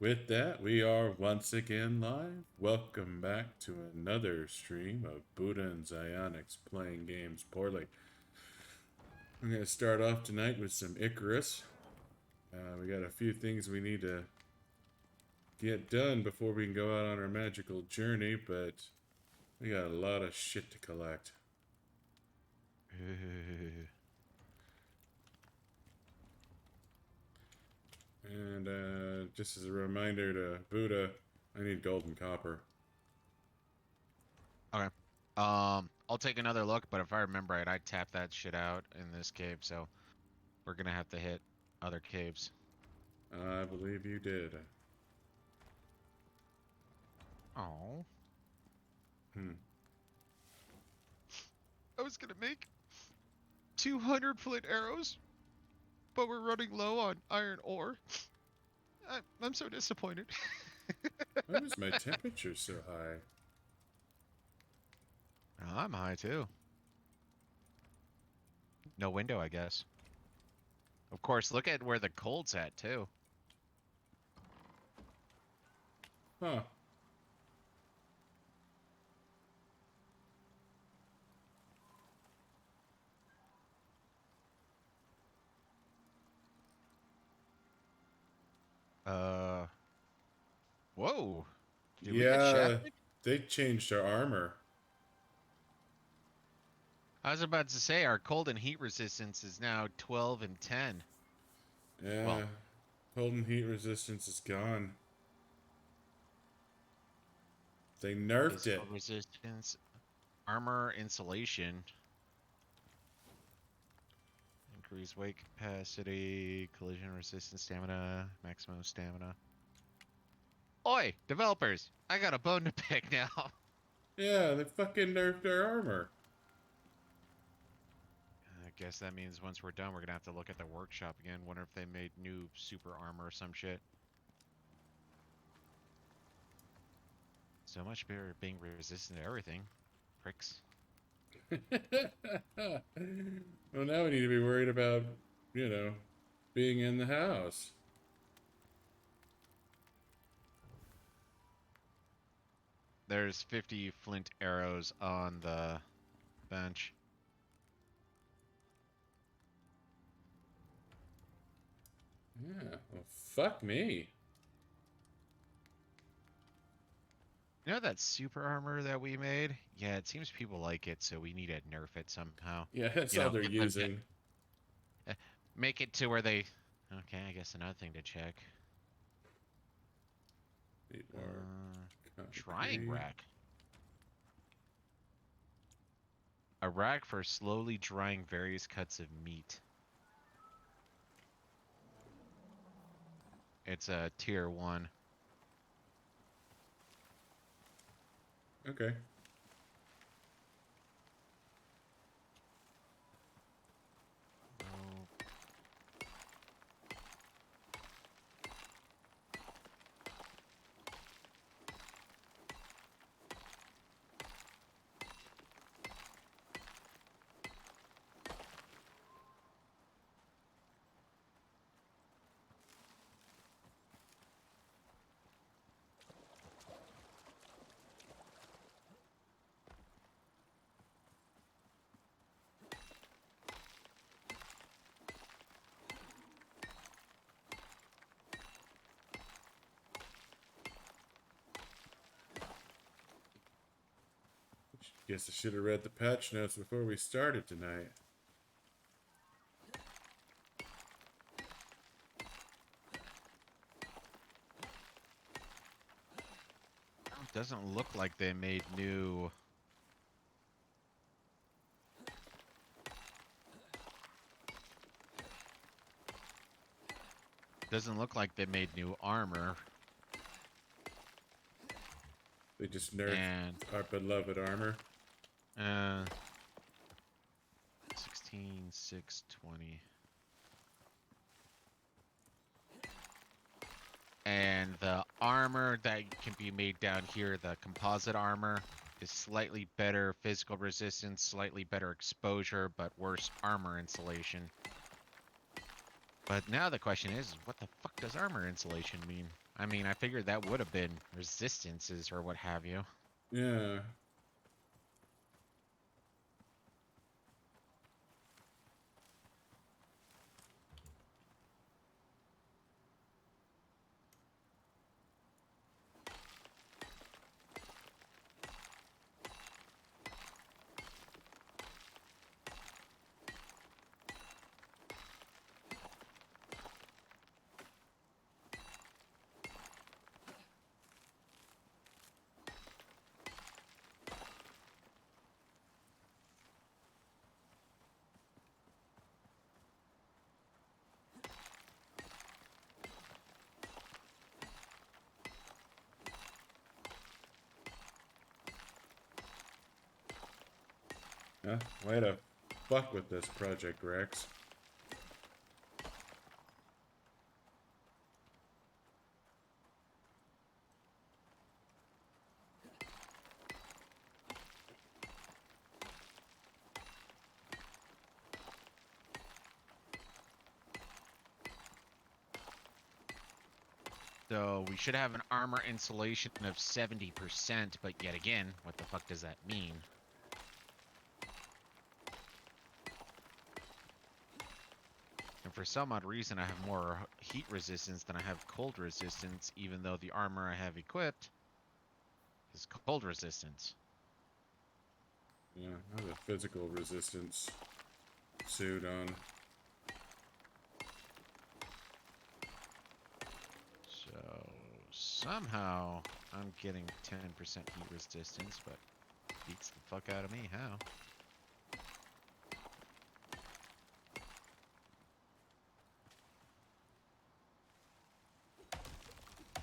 With that, we are once again live. Welcome back to another stream of Buddah and XioniX playing games poorly. I'm going to start off tonight with some Icarus. We got a few things we need to get done before we can go out on our magical journey, but we got a lot of shit to collect. And just as a reminder to Buddah, I need gold and copper. Okay. I'll take another look, but if I remember right, I tapped that shit out in this cave, so we're gonna have to hit other caves. I believe you did. Oh. Hmm. I was gonna make 200 flint arrows, but we're running low on iron ore. I'm so disappointed. Why was my temperature so high? I'm high too. No window, I guess. Of course, look at where the cold's at too. Huh. Whoa. Did we get Yeah, shafted? they changed our armor. I was about to say our cold and heat resistance is now 12 and 10. Well, Yeah, cold and heat resistance is gone. They nerfed physical it. resistance, armor insulation, increase weight capacity, collision resistance, stamina, maximum stamina. Oi, developers! I got a bone to pick now. Yeah, they fucking nerfed our armor. I guess that means once we're done, we're gonna have to look at the workshop again. Wonder if they made new super armor or some shit. So much better being resistant to everything. Pricks. Well, now we need to be worried about, being in the house. There's 50 flint arrows on the bench. Yeah, well, fuck me. You know that super armor that we made? Yeah, it seems people like it, so we need to nerf it somehow. Yeah, that's You all know, they're get them to using. make it to where they. Okay, I guess another thing to check. Need more Drying concrete. rack. A rack for slowly drying various cuts of meat. It's a tier 1. Okay. Oh, Guess I should have read the patch notes before we started tonight. it doesn't look like they made new. Doesn't look like they made new armor. They just nerfed And our beloved armor. uh 16, 6, 20. And the armor that can be made down here, the composite armor, is slightly better physical resistance, slightly better exposure, but worse armor insulation. But now the question is, what the fuck does armor insulation mean? I mean, I figured that would have been resistances or what have you. Yeah. Way to fuck with this Project Rex. So we should have an armor insulation of 70%, but yet again, what the fuck does that mean? And for some odd reason, I have more heat resistance than I have cold resistance, even though the armor I have equipped is cold resistance. Yeah, I have a physical resistance suit on. So somehow I'm getting 10% heat resistance, but beats the fuck out of me. How?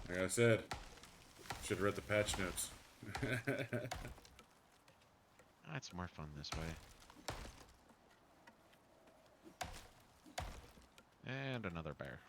Like I said, should have read the patch notes. It's more fun this way. And another bear.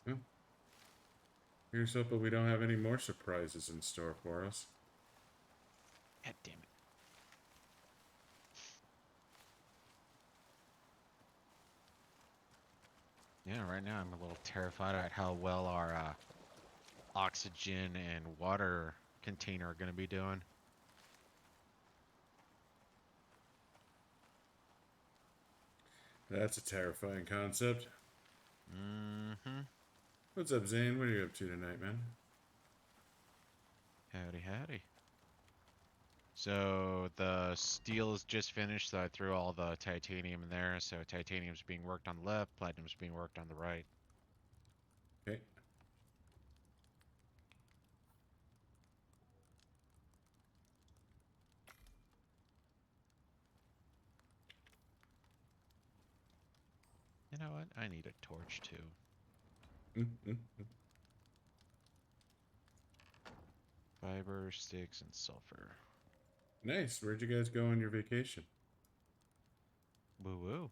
Well, here's hoping we don't have any more surprises in store for us. God damn it. Yeah, right now I'm a little terrified at how well our oxygen and water container are going to be doing. That's a terrifying concept. Mm-hmm. What's up, Zane? What are you up to tonight, man? Howdy, howdy. So the steel is just finished, so I threw all the titanium in there. So titanium's being worked on the left, platinum's being worked on the right. Okay. You know what? I need a torch too. Fiber, sticks, and sulfur. Nice. Where'd you guys go on your vacation? Woo woo.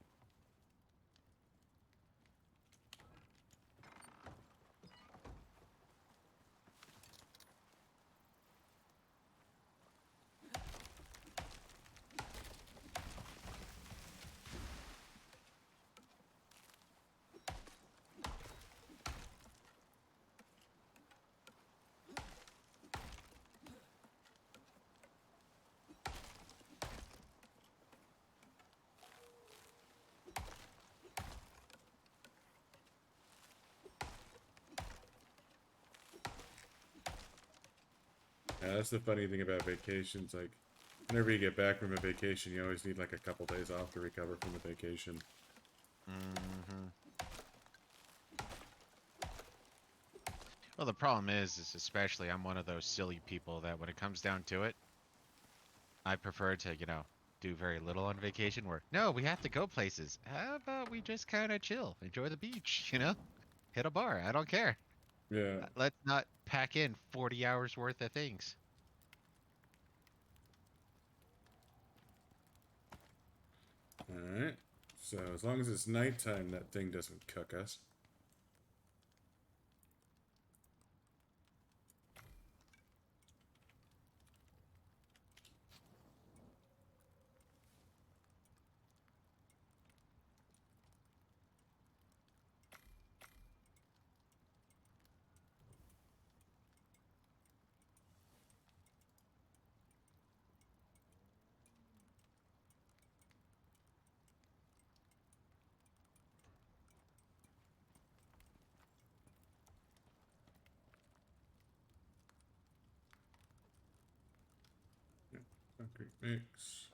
Yeah, that's the funny thing about vacations. Like, whenever you get back from a vacation, you always need like a couple days off to recover from the vacation. Mm-hmm. Well, the problem is especially I'm one of those silly people that when it comes down to it, I prefer to, do very little on vacation where, no, we have to go places. How about we just kind of chill, enjoy the beach, hit a bar. I don't care. Yeah. Let's not pack in 40 hours worth of things. Alright. So as long as it's nighttime, that thing doesn't cook us. Concrete mix.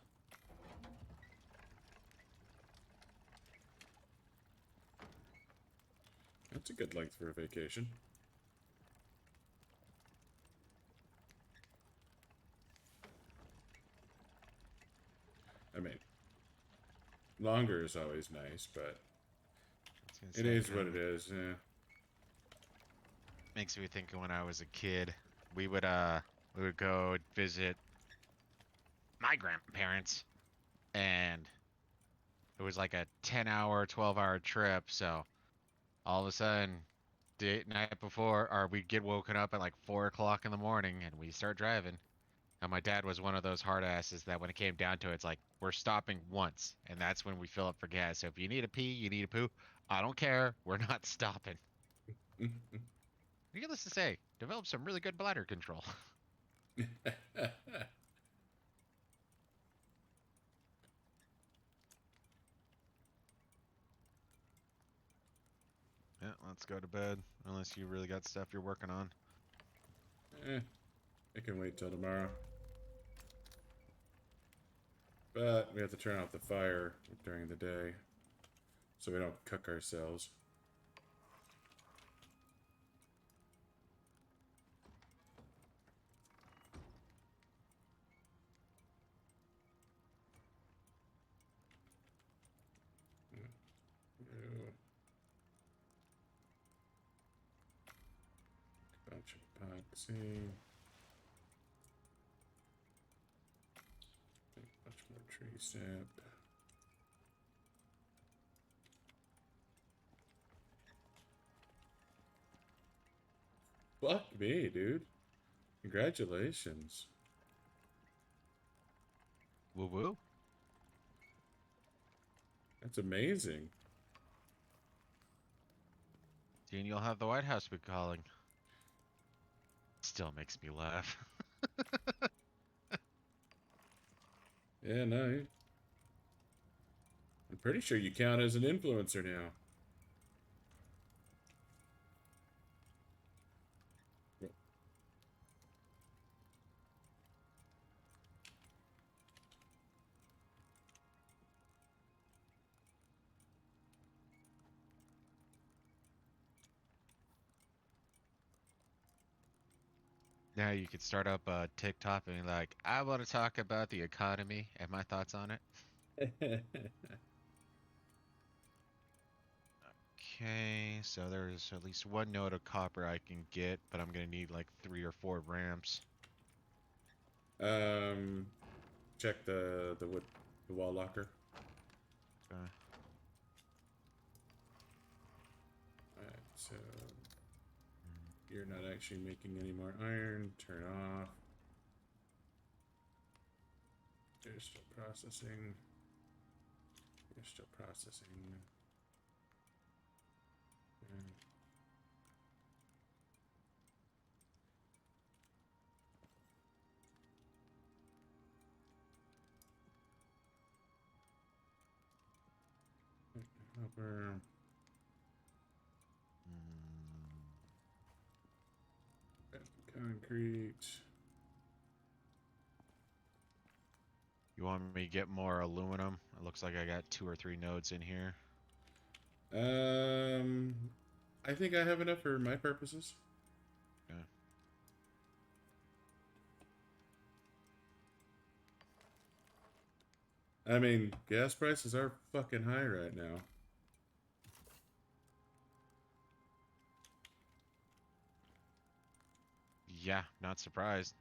That's a good length for a vacation. I mean, longer is always nice, but it is what it is, yeah. Makes me think of when I was a kid. We would go visit my grandparents, and it was like a 10-hour, 12-hour trip. So all of a sudden, the night before, or we'd get woken up at like 4 o'clock in the morning, and we start driving. And my dad was one of those hard asses that when it came down to it, it's like we're stopping once, and that's when we fill up for gas. So if you need a pee, you need a poo. I don't care. We're not stopping. Needless to say, developed some really good bladder control. Yeah, let's go to bed. Unless you really got stuff you're working on. It can wait till tomorrow. But we have to turn off the fire during the day so we don't cook ourselves. Bunch of epoxy. Much more tree sap. Fuck me, dude. Congratulations. Woo woo. That's amazing. Soon you'll have the White House be calling. Still makes me laugh. Yeah, no. I'm pretty sure you count as an influencer now. Now you could start up a TikTok and be like, I want to talk about the economy and my thoughts on it. Okay, so there's at least one node of copper I can get, but I'm gonna need like 3 or 4 ramps. um, check the wood, the wall locker. Okay. Alright, so you're not actually making any more iron. Turn off. You're still processing. You're still processing. Copper. Concrete. You want me to get more aluminum? It looks like I got 2 or 3 nodes in here. I think I have enough for my purposes. Okay. I mean, gas prices are fucking high right now. Yeah, not surprised.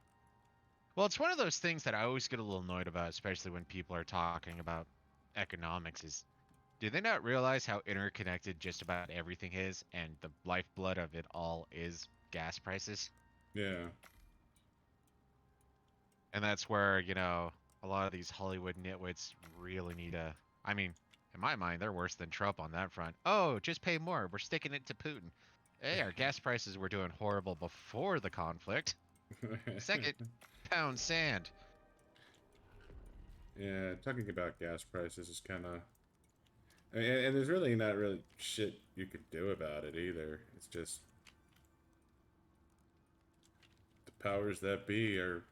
Well, it's one of those things that I always get a little annoyed about, especially when people are talking about economics, is do they not realize how interconnected just about everything is, and the lifeblood of it all is gas prices? Yeah. And that's where, a lot of these Hollywood nitwits really need to. I mean, in my mind, they're worse than Trump on that front. Oh, just pay more. We're sticking it to Putin. Hey, our gas prices were doing horrible before the conflict. Second, pound sand. Yeah, talking about gas prices is kind of. I mean, and there's really not really shit you could do about it either. It's just the powers that be are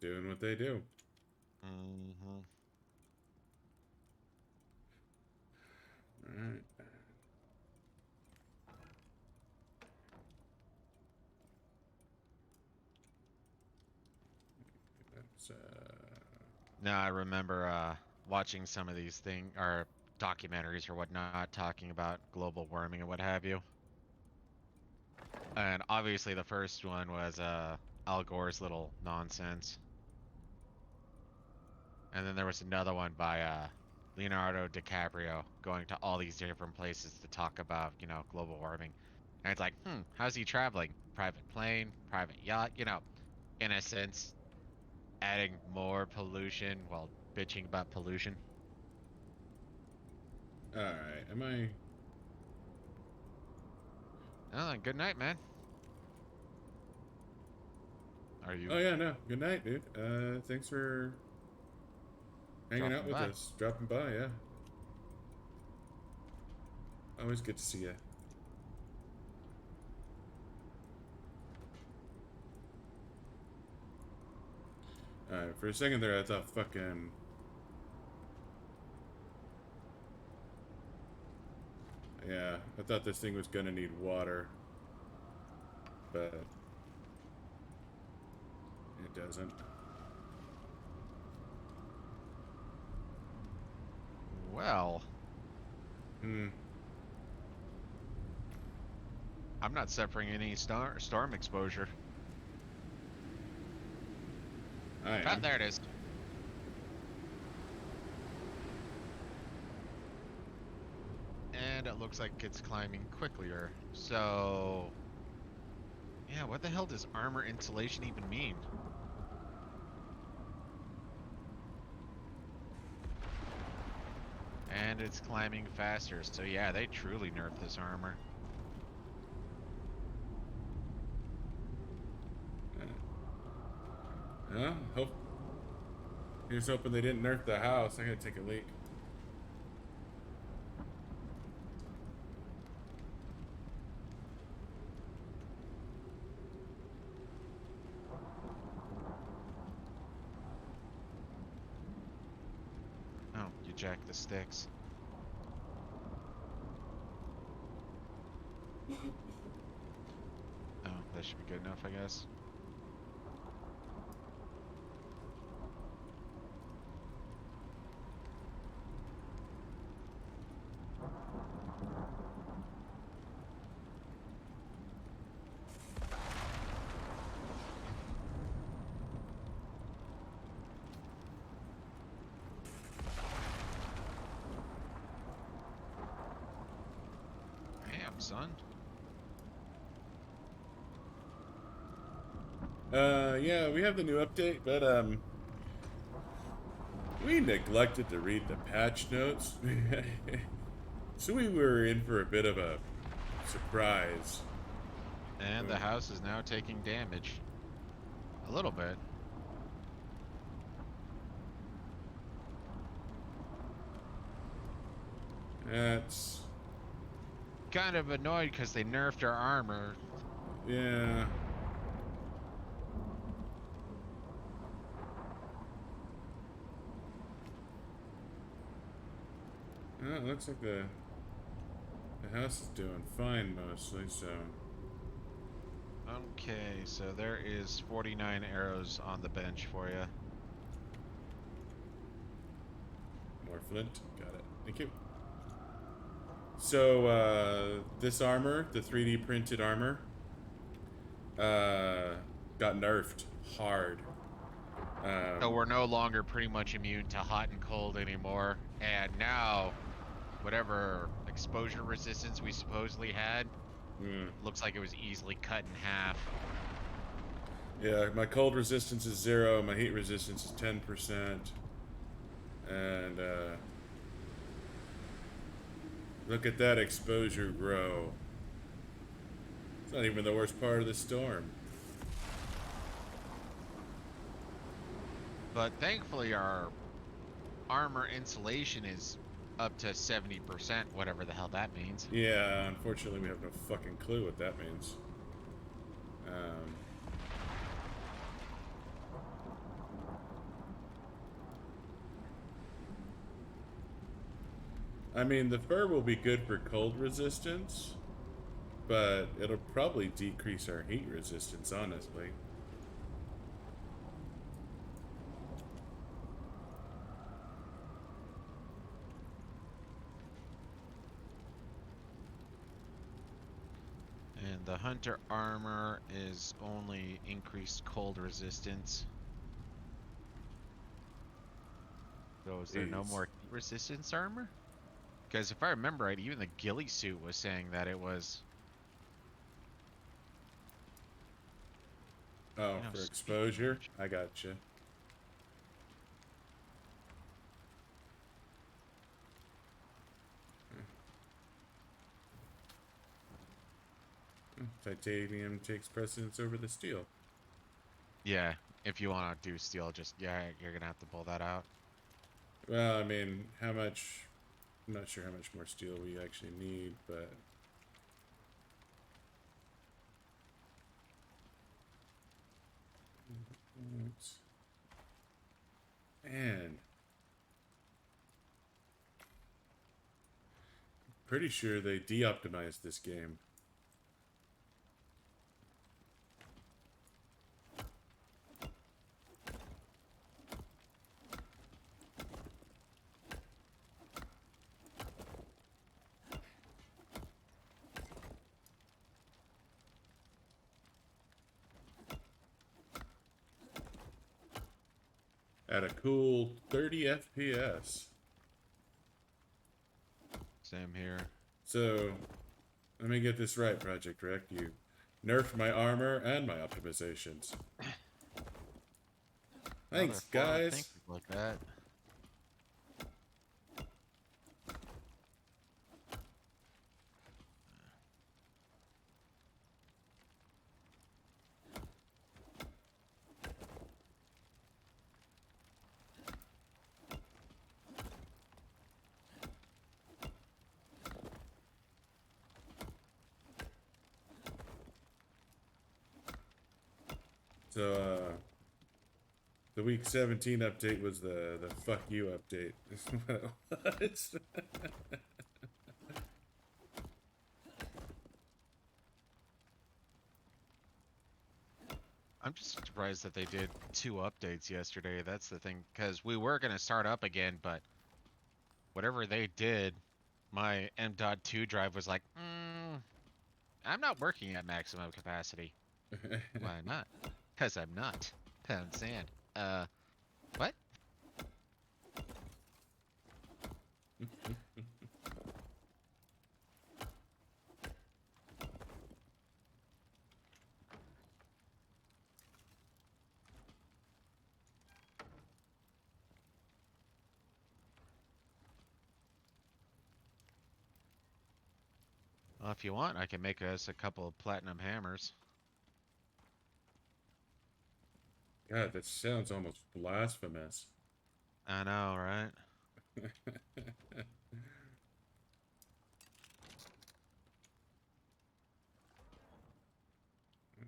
doing what they do. Mm-hmm. All right. That's Now I remember watching some of these or documentaries or whatnot talking about global warming and what have you. And obviously the first one was Al Gore's little nonsense. And then there was another one by Leonardo DiCaprio going to all these different places to talk about, global warming. And it's like, how's he traveling? Private plane, private yacht, in a sense, adding more pollution while bitching about pollution. all right. Am I? Oh, then good night, man. Are Oh you yeah, no. Good night, dude. Thanks for hanging out dropping with by? us, dropping by. Yeah, always good to see you. All right. For a second there, I thought fucking. Yeah, I thought this thing was gonna need water, but it doesn't. Well, Hmm. I'm not suffering any storm exposure. I Ah, am. there it is. And it looks like it's climbing quicklier. So, yeah, what the hell does armor insulation even mean? And it's climbing faster. So yeah, they truly nerfed this armor. Hope. Here's hoping they didn't nerf the house. I gotta take a leak. Oh, you jack the sticks. Oh, that should be good enough, I guess. Damn, son. Yeah, we have the new update, but we neglected to read the patch notes, so we were in for a bit of a surprise. And the house is now taking damage. A little bit. That's Kind of annoyed because they nerfed our armor. yeah. It looks like the house is doing fine mostly. So Okay, so there is 49 arrows on the bench for you. More flint. Got it. Thank you. So, this armor, the 3D printed armor, got nerfed hard. So we're no longer pretty much immune to hot and cold anymore. And now, whatever exposure resistance we supposedly had, looks like it was easily cut in half. Yeah, my cold resistance is 0, my heat resistance is 10%. And, look at that exposure grow. It's not even the worst part of the storm. But thankfully our armor insulation is up to 70%, whatever the hell that means. Yeah, unfortunately we have no fucking clue what that means. I mean, the fur will be good for cold resistance, but it'll probably decrease our heat resistance, honestly. And the hunter armor is only increased cold resistance. So is there no Jeez. more heat resistance armor? Because if I remember right, even the ghillie suit was saying that it was... Oh, You know, for speaking exposure? of which- I gotcha. Titanium takes precedence over the steel. Yeah, if you want to do steel, just, yeah, you're going to have to pull that out. Well, I mean, how much... I'm not sure how much more steel we actually need, but... Man. Pretty sure they de-optimized this game. At a cool 30 FPS. Same here. So, let me get this right, Project Rec. You nerfed my armor and my optimizations. Thanks, guys. Things like that. So, the week 17 update was the fuck you update. What? I'm just surprised that they did 2 updates yesterday. That's the thing, because we were going to start up again, but whatever they did, my M.2 drive was like, I'm not working at maximum capacity. Why not? Because I'm not. Pound sand. What? Well, if you want, I can make us a couple of platinum hammers. God, that sounds almost blasphemous. I know, right? Let's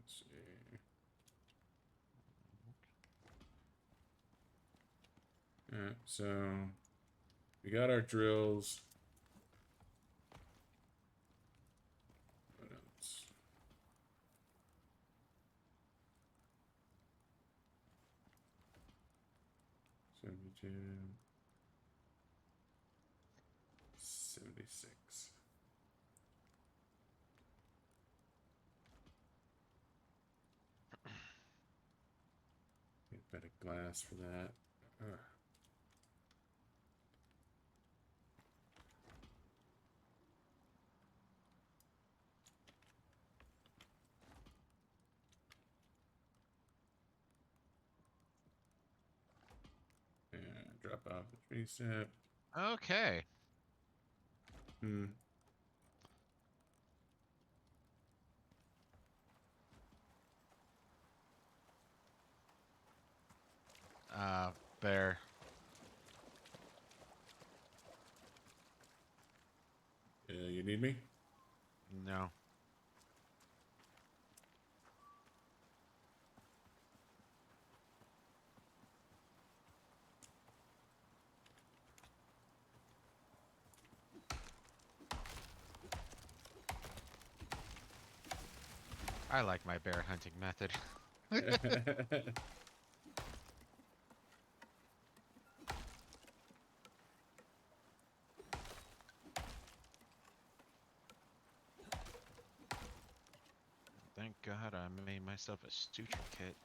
see. Alright, so we got our drills. What else? 76. Get a bit of glass for that. Ugh. And drop off the tree sap. Okay. Hmm. Bear. You need me? No. I like my bear hunting method. Thank God I made myself a suture kit.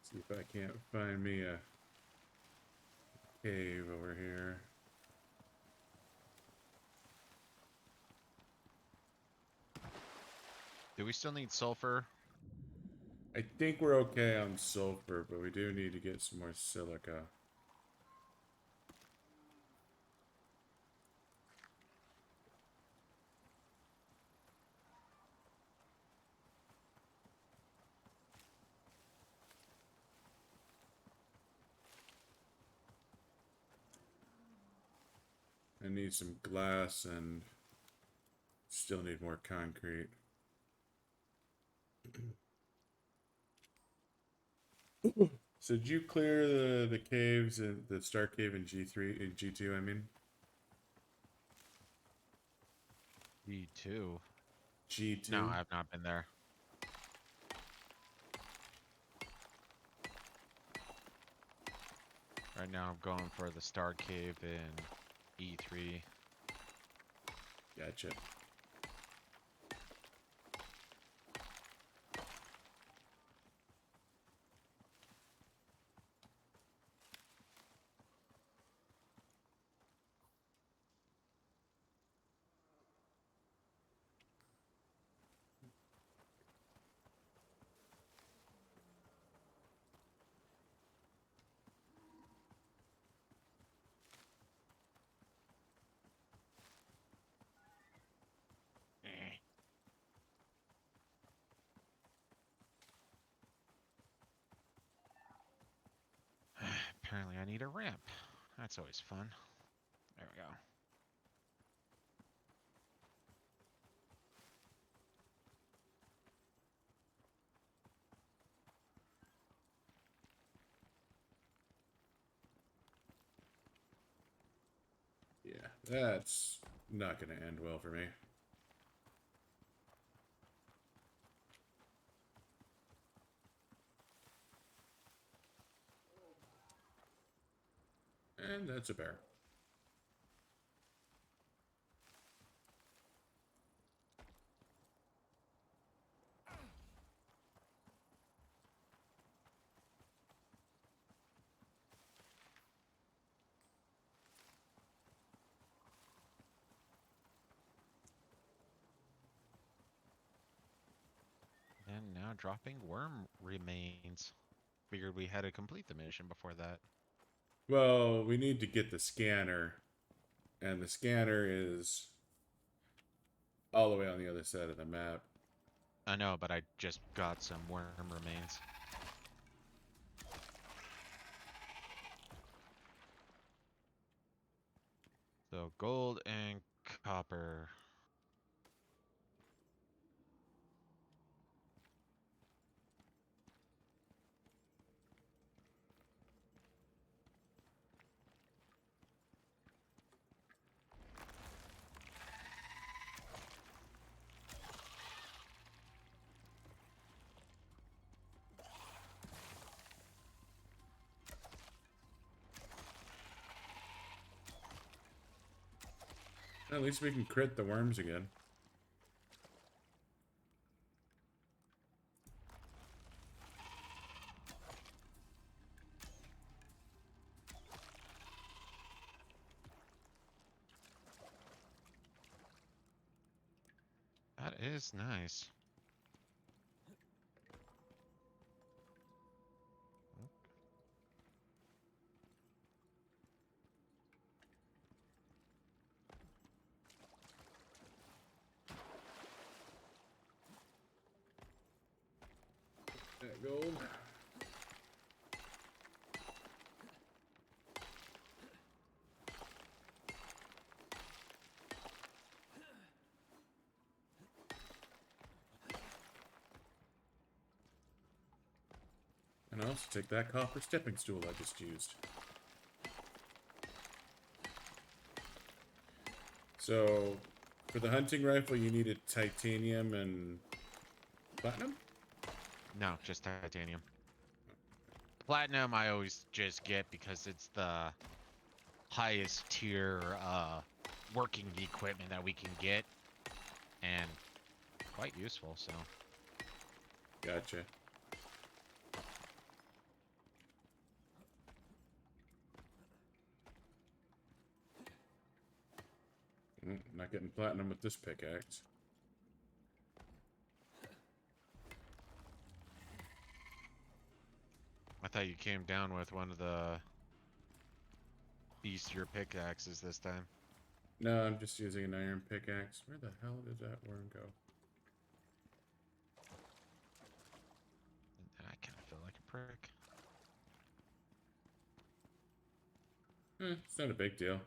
See if I can't find me a cave over here. Do we still need sulfur? I think we're okay on sulfur, but we do need to get some more silica. I need some glass and still need more concrete. So did you clear the caves and the Star Cave in G3 in G2, I mean? E2. No, G2? I have not been there. Right now I'm going for the Star Cave in E3. Gotcha. Apparently I need a ramp. That's always fun. There we go. Yeah, that's not going to end well for me. And that's a bear. And now dropping worm remains. Figured we had to complete the mission before that. Well, we need to get the scanner. And the scanner is all the way on the other side of the map. I know, but I just got some worm remains. So gold and copper. At least we can crit the worms again. That is nice. That gold. And I'll also take that copper stepping stool I just used. So, for the hunting rifle, you needed titanium and platinum? No, just titanium. Platinum I always just get because it's the highest tier working equipment that we can get, and quite useful, so. Gotcha. Not getting platinum with this pickaxe. I thought you came down with one of the beastier pickaxes this time. No, I'm just using an iron pickaxe. Where the hell did that worm go? I kind of feel like a prick. It's not a big deal.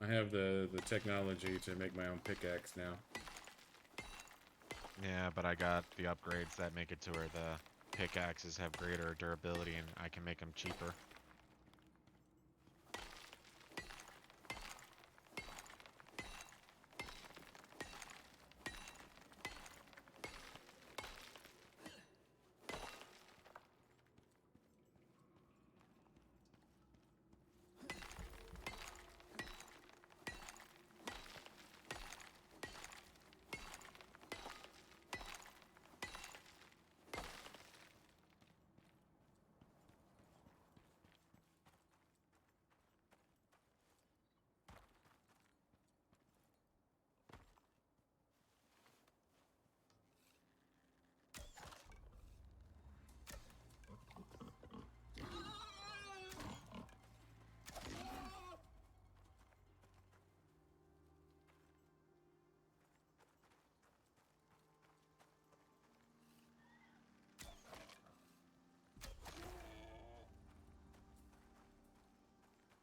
I have the technology to make my own pickaxe now. Yeah, but I got the upgrades that make it to where the pickaxes have greater durability and I can make them cheaper.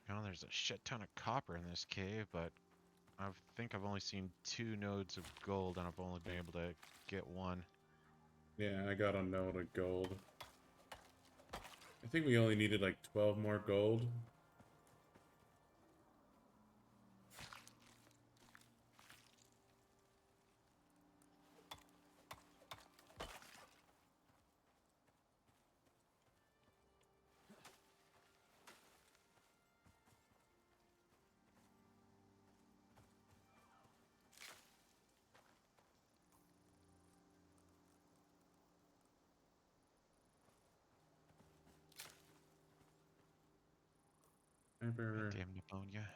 You know, there's a shit ton of copper in this cave, but I think I've only seen 2 nodes of gold, and I've only been able to get 1. Yeah, I got a node of gold. I think we only needed like 12 more gold. Ever... Damn pneumonia.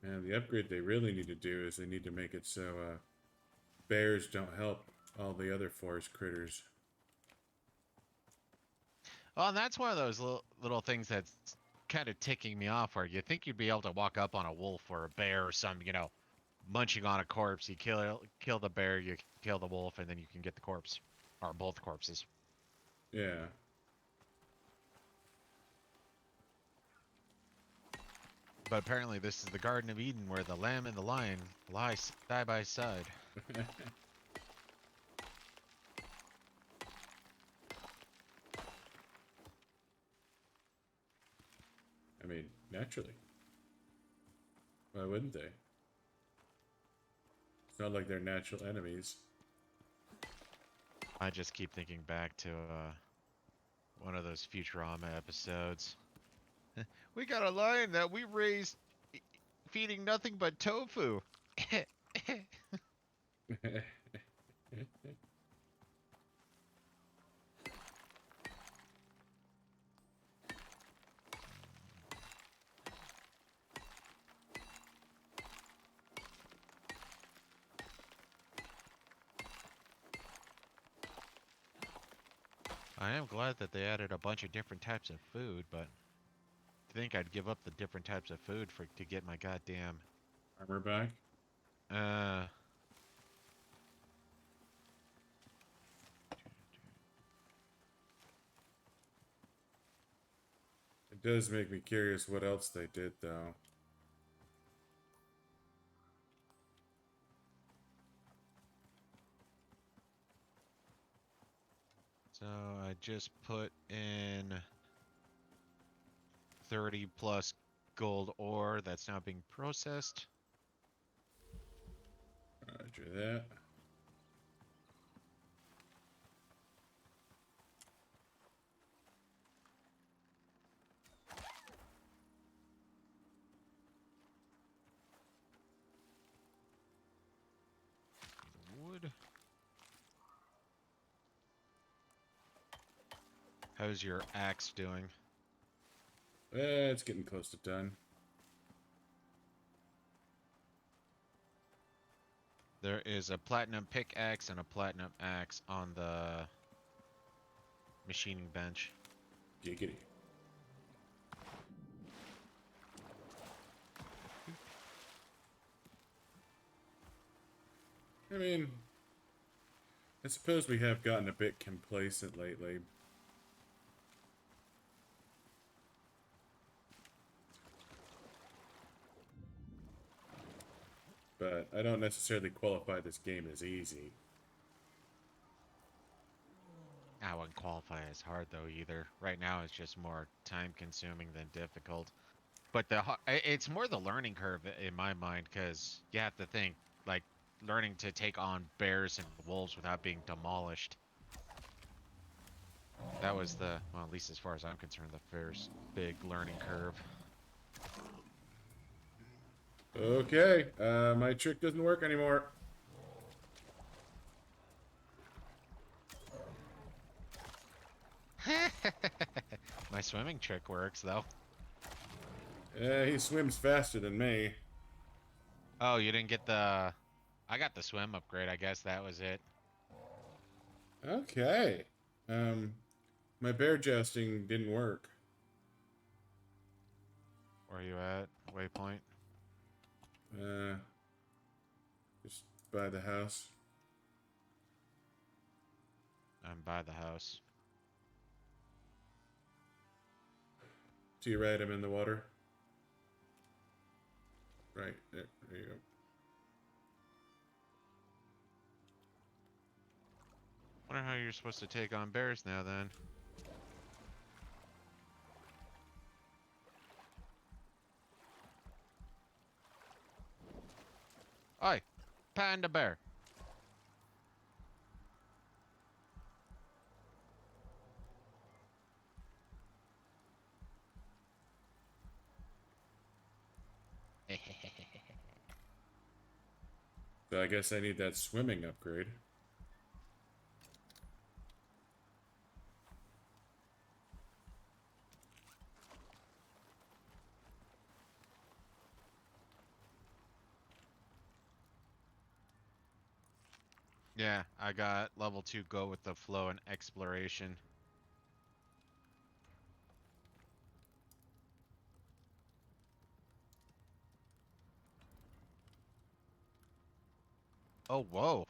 Man, the upgrade they really need to do is they need to make it so bears don't help all the other forest critters. Well, and that's one of those little things that's kind of ticking me off, where you think you'd be able to walk up on a wolf or a bear or some, munching on a corpse. You kill the bear, you kill the wolf, and then you can get the corpse, or both corpses. Yeah. But apparently this is the Garden of Eden, where the lamb and the lion lie side by side. I mean, naturally. Why wouldn't they? It's not like they're natural enemies. I just keep thinking back to one of those Futurama episodes. We got a lion that we raised feeding nothing but tofu. I am glad that they added a bunch of different types of food, but I think I'd give up the different types of food to get my goddamn Armor back. uh It does make me curious what else they did, though. so I just put in 30 plus gold ore that's now being processed. Roger that. Wood. How's your axe doing? It's getting close to done. There is a platinum pickaxe and a platinum axe on the machining bench. Giggity. I mean, I suppose we have gotten a bit complacent lately. But I don't necessarily qualify this game as easy. I wouldn't qualify as hard though either. Right now it's just more time consuming than difficult. But it's more the learning curve in my mind, because you have to think, like, learning to take on bears and wolves without being demolished. That was well, at least as far as I'm concerned, the first big learning curve. Okay, my trick doesn't work anymore. My swimming trick works though. He swims faster than me. Oh, you didn't get the... I got the swim upgrade, I guess that was it. Okay. My bear jousting didn't work. Where are you at? Waypoint? Uh, just by the house. I'm by the house. To your right, I'm in the water. Right, there you go. Wonder how you're supposed to take on bears now then. Oi! Panda bear! So I guess I need that swimming upgrade. Yeah, I got level 2 go with the flow and exploration. Oh, whoa.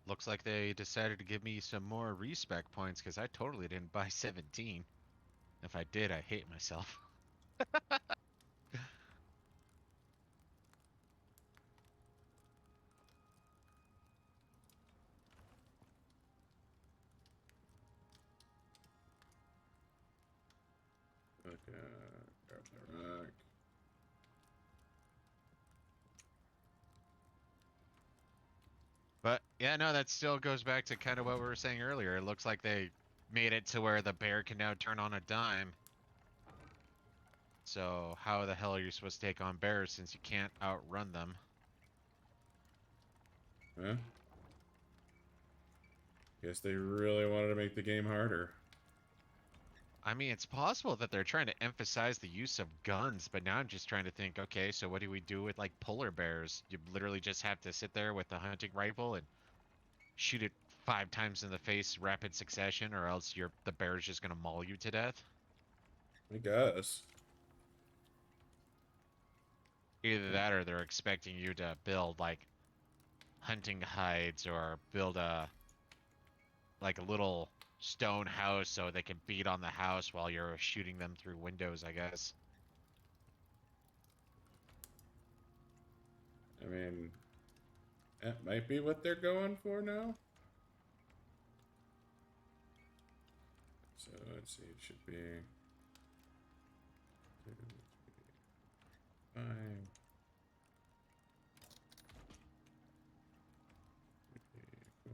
Looks like they decided to give me some more respec points, because I totally didn't buy 17. If I did, I hate myself. Okay, grab the rock. But yeah, no, that still goes back to kind of what we were saying earlier. It looks like they made it to where the bear can now turn on a dime. So how the hell are you supposed to take on bears since you can't outrun them? Huh? Guess they really wanted to make the game harder. I mean, it's possible that they're trying to emphasize the use of guns, but now I'm just trying to think, okay, so what do we do with like polar bears? You literally just have to sit there with the hunting rifle and shoot it 5 times in the face rapid succession, or else the bear's just gonna maul you to death. I guess. Either that or they're expecting you to build like hunting hides or build a little stone house so they can beat on the house while you're shooting them through windows, I guess. I mean, that might be what they're going for now. So let's see, it should be 5. Four.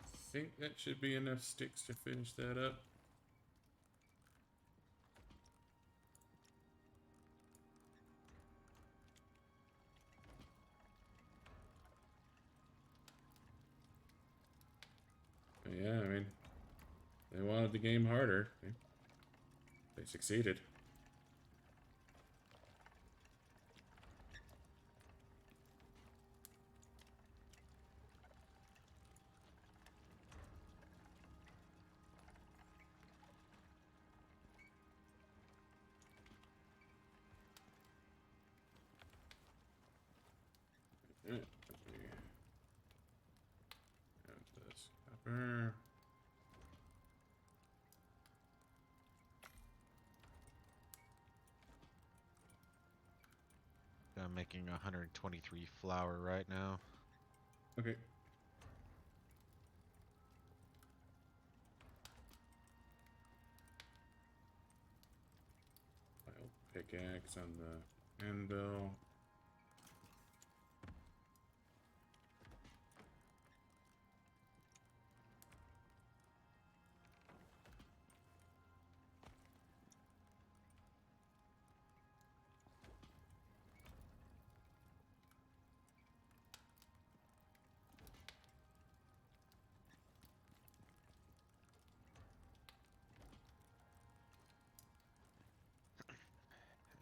I think that should be enough sticks to finish that up. But yeah, I mean, they wanted the game harder. They succeeded. Alright, let me have this copper. I'm making 123 flour right now. Okay. I'll pickaxe on the anvil.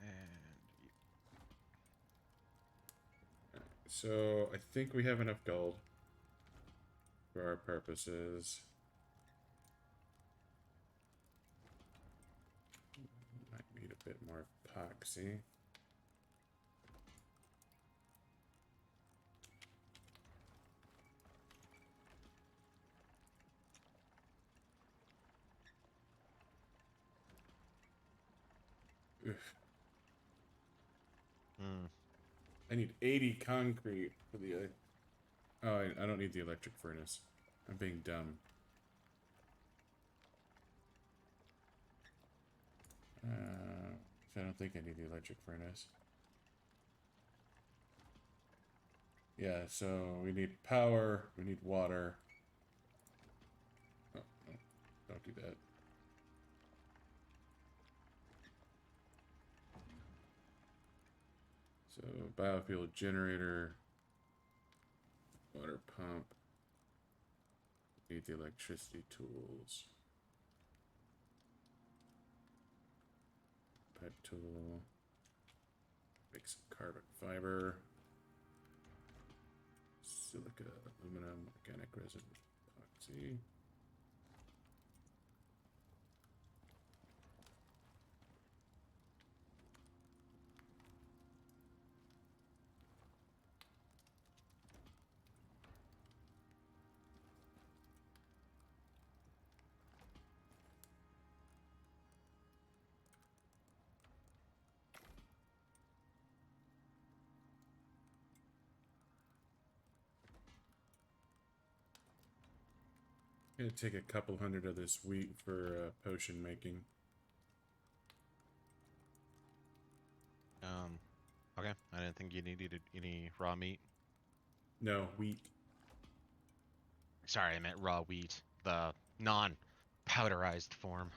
And So I think we have enough gold for our purposes. Might need a bit more epoxy. Oof. hmm, I need 80 concrete for the... Oh, I don't need the electric furnace. I'm being dumb. I don't think I need the electric furnace. Yeah, so we need power, we need water. Oh, no, don't do that. So, biofuel generator, water pump, need the electricity tools. Pipe tool, make some carbon fiber, silica, aluminum, organic resin, epoxy. Gonna take a couple hundred of this wheat for potion making. okay. I didn't think you needed any raw meat. No, wheat. Sorry, I meant raw wheat, the non-powderized form.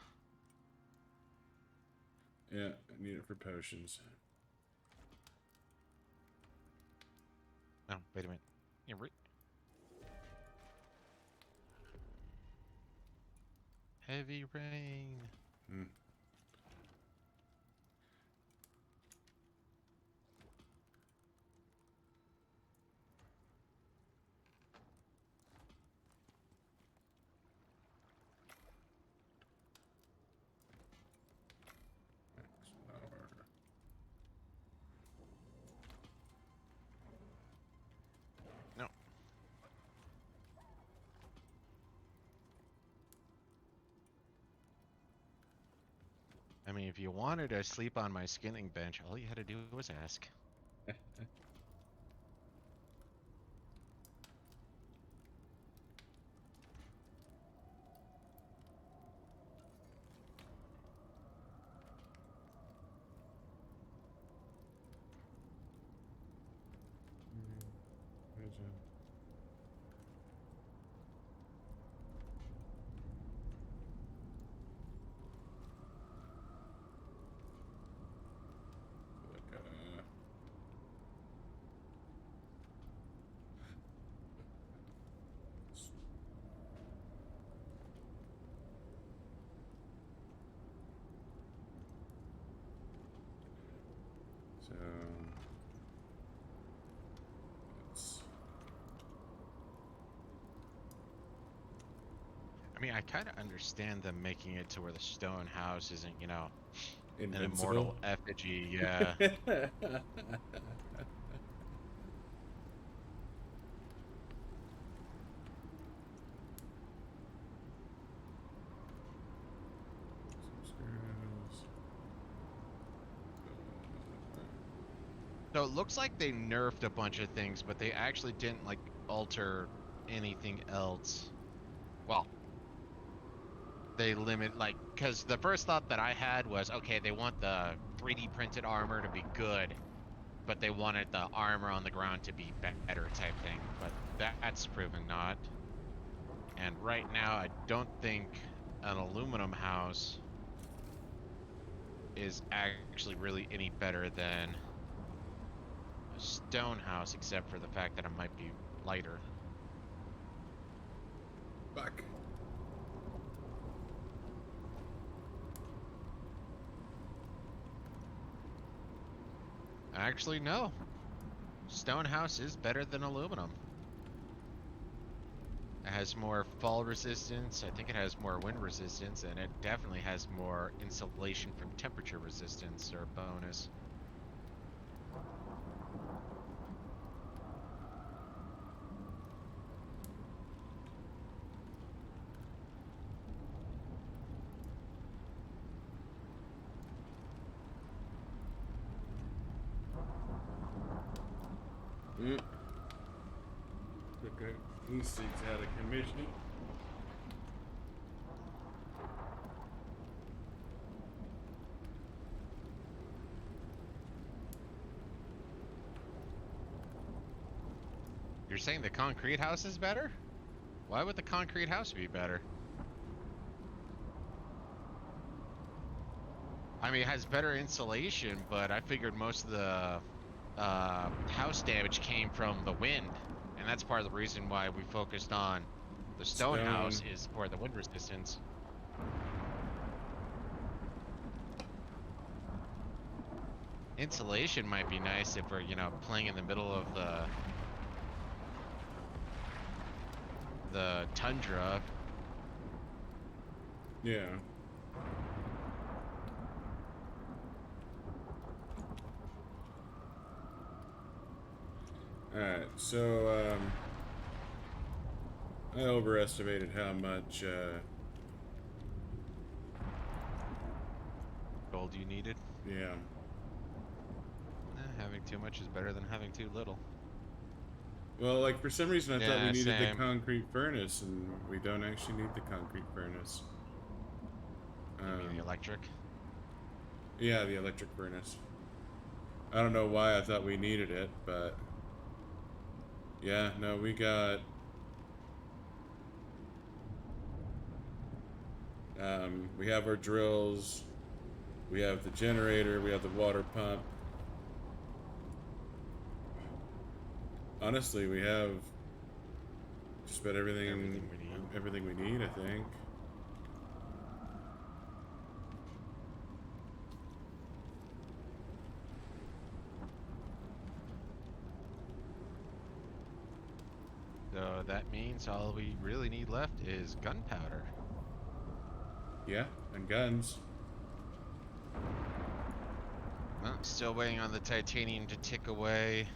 Yeah, I need it for potions. Oh, wait a minute. Yeah, heavy rain. Hmm. Flour. No. I mean, if you wanted to sleep on my skinning bench, all you had to do was ask. So let's I mean, I kind of understand them making it to where the stone house isn't, you know, an invincible. immortal effigy. Yeah. So it looks like they nerfed a bunch of things, but they actually didn't like alter anything else. Well, they limit like because the first thought that I had was okay, they want the 3D printed armor to be good, but they wanted the armor on the ground to be better type thing. But that's proven not. And right now, I don't think an aluminum house is actually really any better than a stone house, except for the fact that it might be lighter. Fuck. Actually, no. Stone house is better than aluminum. It has more fall resistance, I think it has more wind resistance, and it definitely has more insulation from temperature resistance or bonus. Mm. Okay. These things out of commission. You're saying the concrete house is better? Why would the concrete house be better? I mean, it has better insulation, but I figured most of the house damage came from the wind, and that's part of the reason why we focused on the stone Stone. house is for the wind resistance. Insulation might be nice if we're, you know, playing in the middle of the tundra. Yeah. Alright, so I overestimated how much Gold you needed. yeah. Having too much is better than having too little. Well, like for some reason I thought we Yeah, needed the same. concrete furnace, and we don't actually need the concrete furnace. You mean the electric? Yeah, the electric furnace. I don't know why I thought we needed it, but Yeah, no, we got we have our drills, we have the generator, we have the water pump. Honestly, we have just about Everything we need. everything we need, I think. So that means all we really need left is gunpowder. Yeah, and guns. Well, still waiting on the titanium to tick away.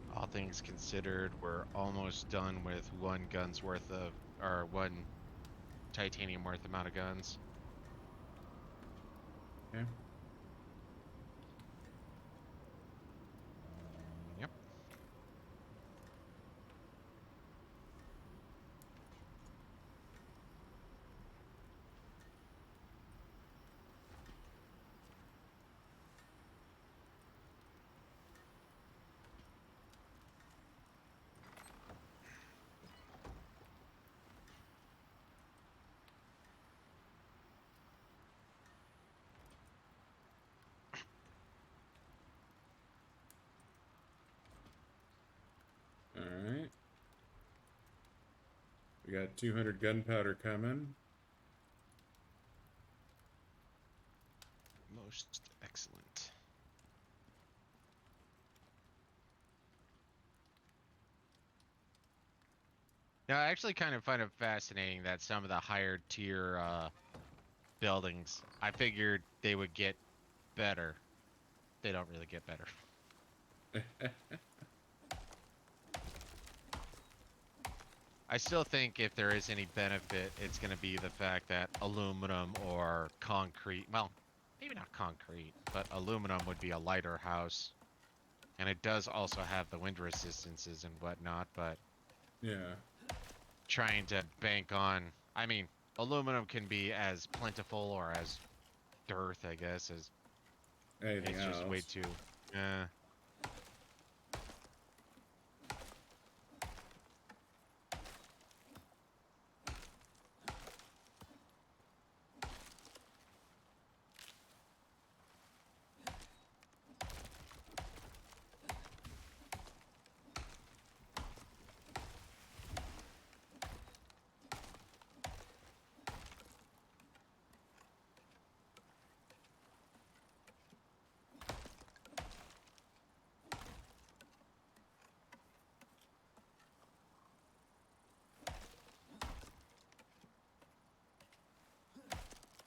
All things considered, we're almost done with one gun's worth of, or one titanium worth amount of guns. Okay. Yep. All right. We got 200 gunpowder coming. Most excellent. Now, I actually kind of find it fascinating that some of the higher tier buildings, I figured they would get better. They don't really get better. I still think if there is any benefit, it's going to be the fact that aluminum or concrete, well, maybe not concrete, but aluminum would be a lighter house. And it does also have the wind resistances and whatnot, but Yeah. trying to bank on, I mean, aluminum can be as plentiful or as dearth, I guess, as Anything it's just way else? too, uh,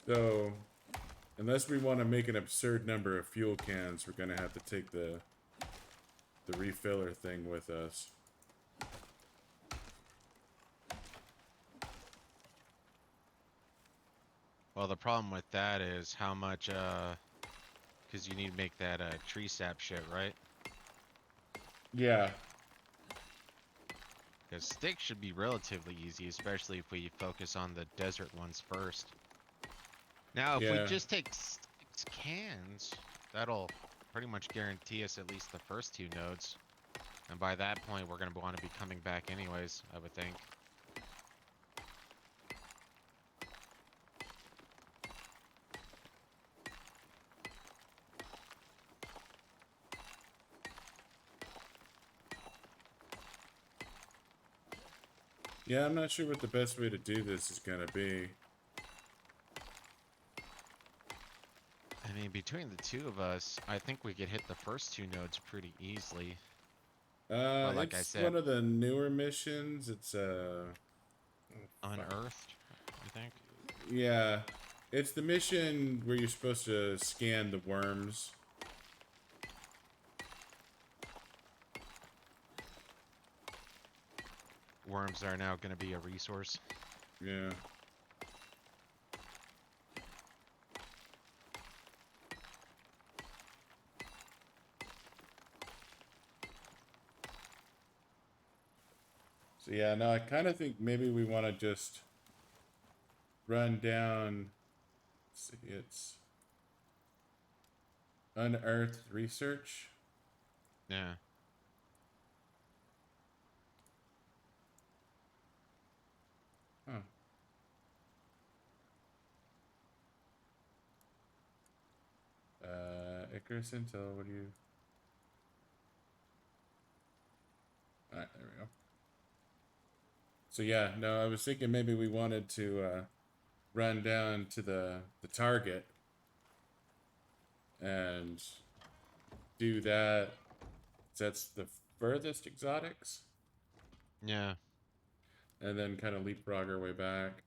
So, unless we want to make an absurd number of fuel cans, we're gonna have to take the refiller thing with us. well, the problem with that is how much, because you need to make that tree sap shit, right? Yeah. Because sticks should be relatively easy, especially if we focus on the desert ones first. Now, if we Yeah. just take 6 cans, that'll pretty much guarantee us at least the first 2 nodes. And by that point, we're going to want to be coming back anyways, I would think. Yeah, I'm not sure what the best way to do this is gonna be. I mean, between the two of us, I think we could hit the first 2 nodes pretty easily. But like I It's said, one of the newer missions. It's fuck. unearthed, I think. Yeah. It's the mission where you're supposed to scan the worms. Worms are now going to be a resource. Yeah. So yeah, no, I kind of think maybe we want to just run down. Let's see, it's Unearthed research. Yeah. Huh. Icarus Intel, what do you... Alright, there we go. So yeah, no, I was thinking maybe we wanted to run down to the target and do that. That's the furthest exotics. Yeah. And then kind of leapfrog our way back.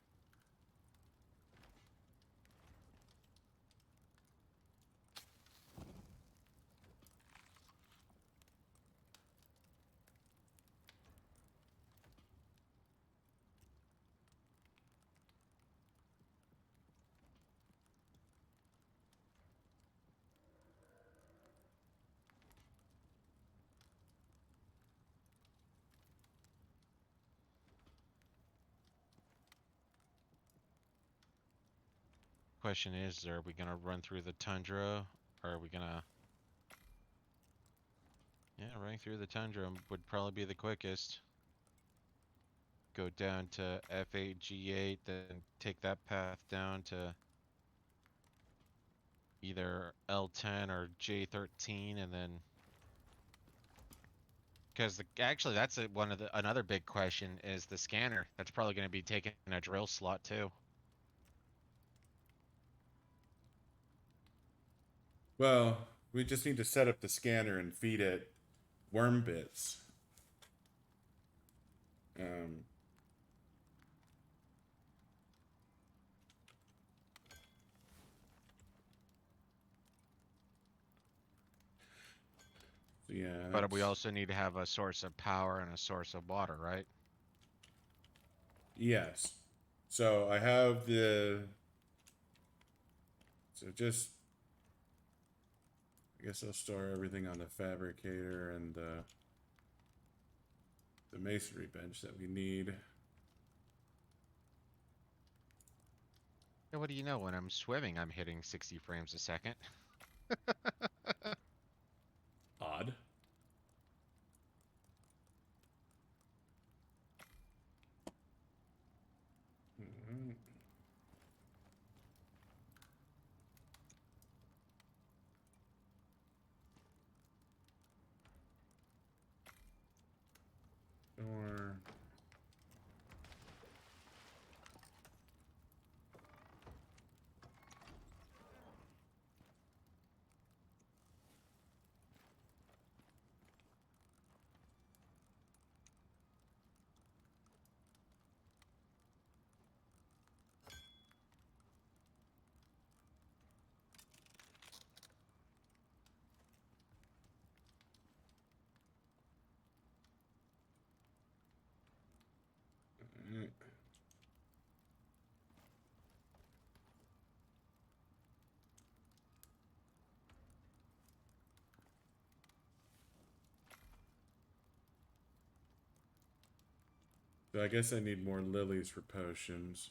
Question is, are we gonna run through the tundra, or are we gonna... Yeah, running through the tundra would probably be the quickest. Go down to F8, G8, then take that path down to either L10 or J13, and then... Because actually, that's another big question is the scanner. That's probably going to be taking a drill slot too. Well, we just need to set up the scanner and feed it worm bits. Um, so yeah, But we that's... also need to have a source of power and a source of water, right? Yes. So I have the... So just... I guess I'll store everything on the fabricator and the masonry bench that we need. Yeah, what do you know? When I'm swimming, I'm hitting 60 frames a second. Odd. Mhm. Or... So I guess I need more lilies for potions.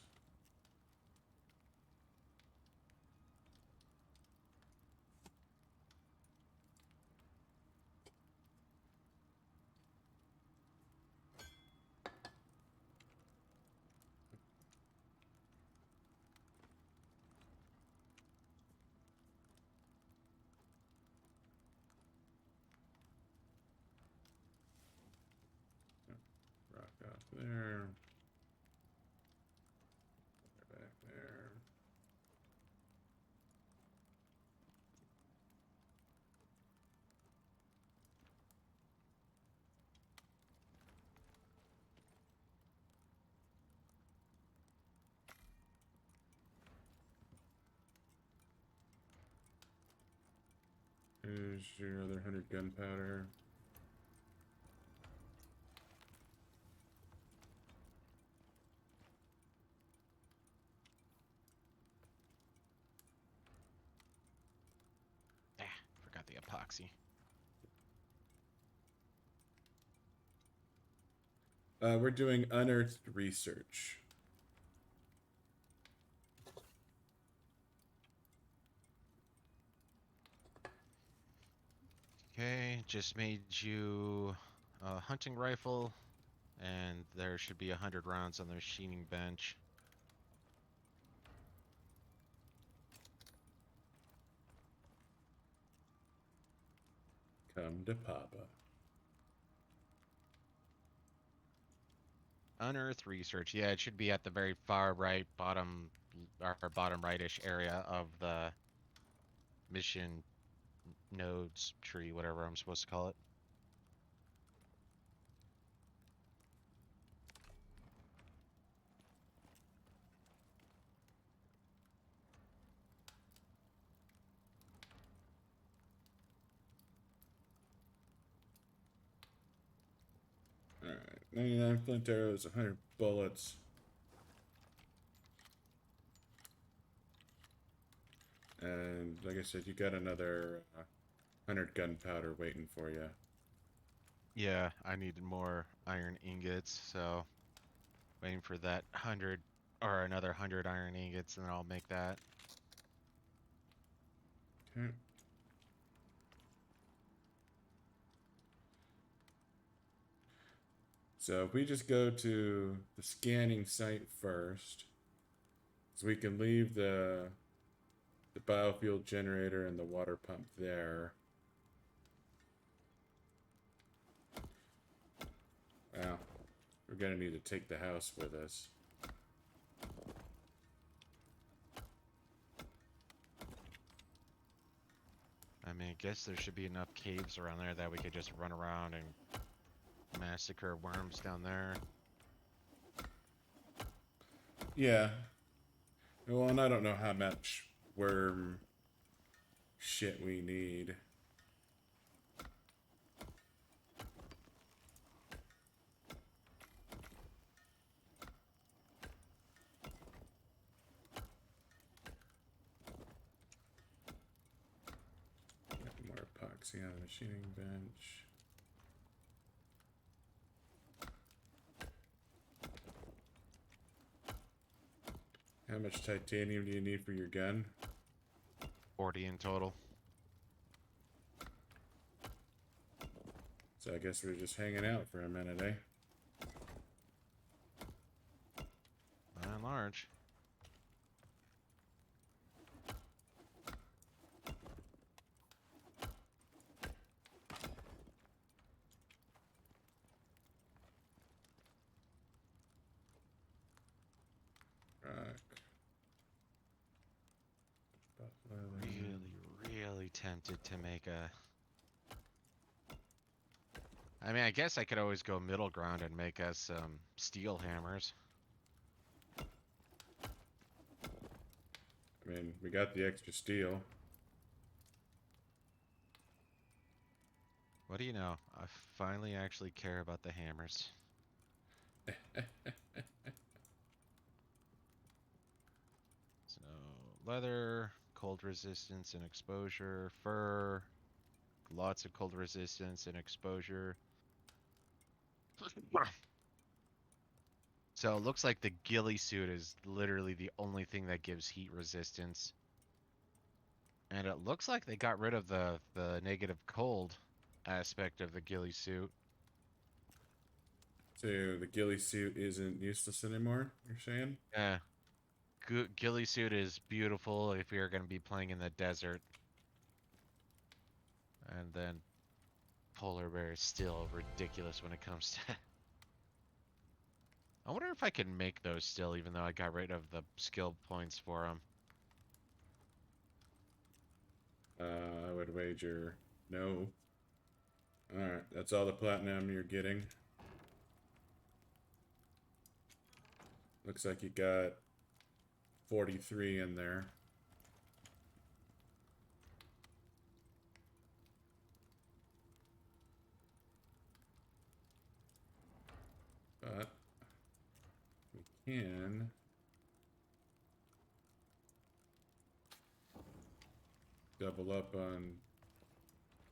Rock off there. Back there. Here's your other 100 gunpowder. Ah, forgot the epoxy. We're doing unearthed research. Okay, just made you a hunting rifle, and there should be 100 rounds on the machining bench. Come to Papa. Unearthed research. Yeah, it should be at the very far right bottom, or bottom rightish area of the mission nodes tree, whatever I'm supposed to call it. Alright, 99 flint arrows, 100 bullets. And like I said, you got another 100 gunpowder waiting for you. Yeah, I needed more iron ingots, so waiting for that 100 or another 100 iron ingots, and then I'll make that. Okay. So if we just go to the scanning site first, so we can leave the biofuel generator and the water pump there. Wow, we're gonna need to take the house with us. I mean, I guess there should be enough caves around there that we could just run around and massacre worms down there. Yeah. Well, and I don't know how much worm shit we need. Get more epoxy on the machining bench. How much titanium do you need for your gun? 40 in total. So I guess we're just hanging out for a minute, eh? By and large. Really tempted to make a... I mean, I guess I could always go middle ground and make us some steel hammers. I mean, we got the extra steel. What do you know? I finally actually care about the hammers. So, leather, cold resistance and exposure, fur, lots of cold resistance and exposure. So it looks like the ghillie suit is literally the only thing that gives heat resistance. And it looks like they got rid of the negative cold aspect of the ghillie suit. So the ghillie suit isn't useless anymore, you're saying? Yeah. Ghillie suit is beautiful if you're going to be playing in the desert. And then polar bear is still ridiculous when it comes to... I wonder if I can make those still, even though I got rid of the skill points for them. I would wager no. Alright, that's all the platinum you're getting. Looks like you got 43 in there. But we can double up on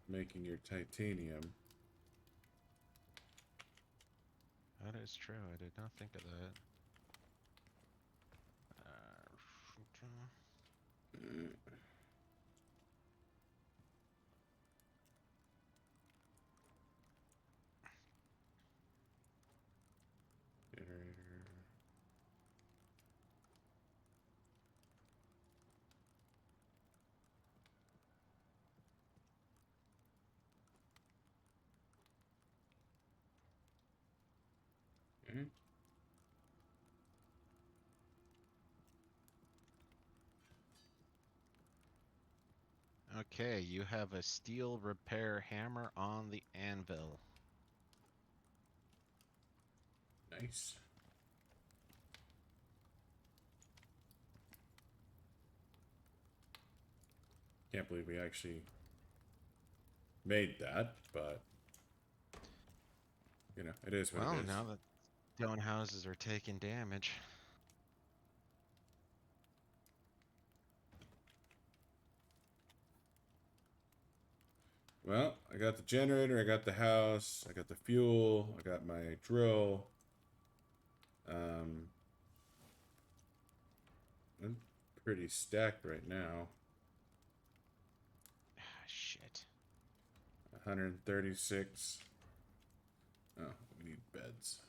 making your titanium. That is true. I did not think of that. Okay. Okay, you have a steel repair hammer on the anvil. Nice. Can't believe we actually made that, but you know, it is what it Well, is. now that stone houses are taking damage. Well, I got the generator, I got the house, I got the fuel, I got my drill. Um, I'm pretty stacked right now. Ah, shit. 136. Oh, we need beds.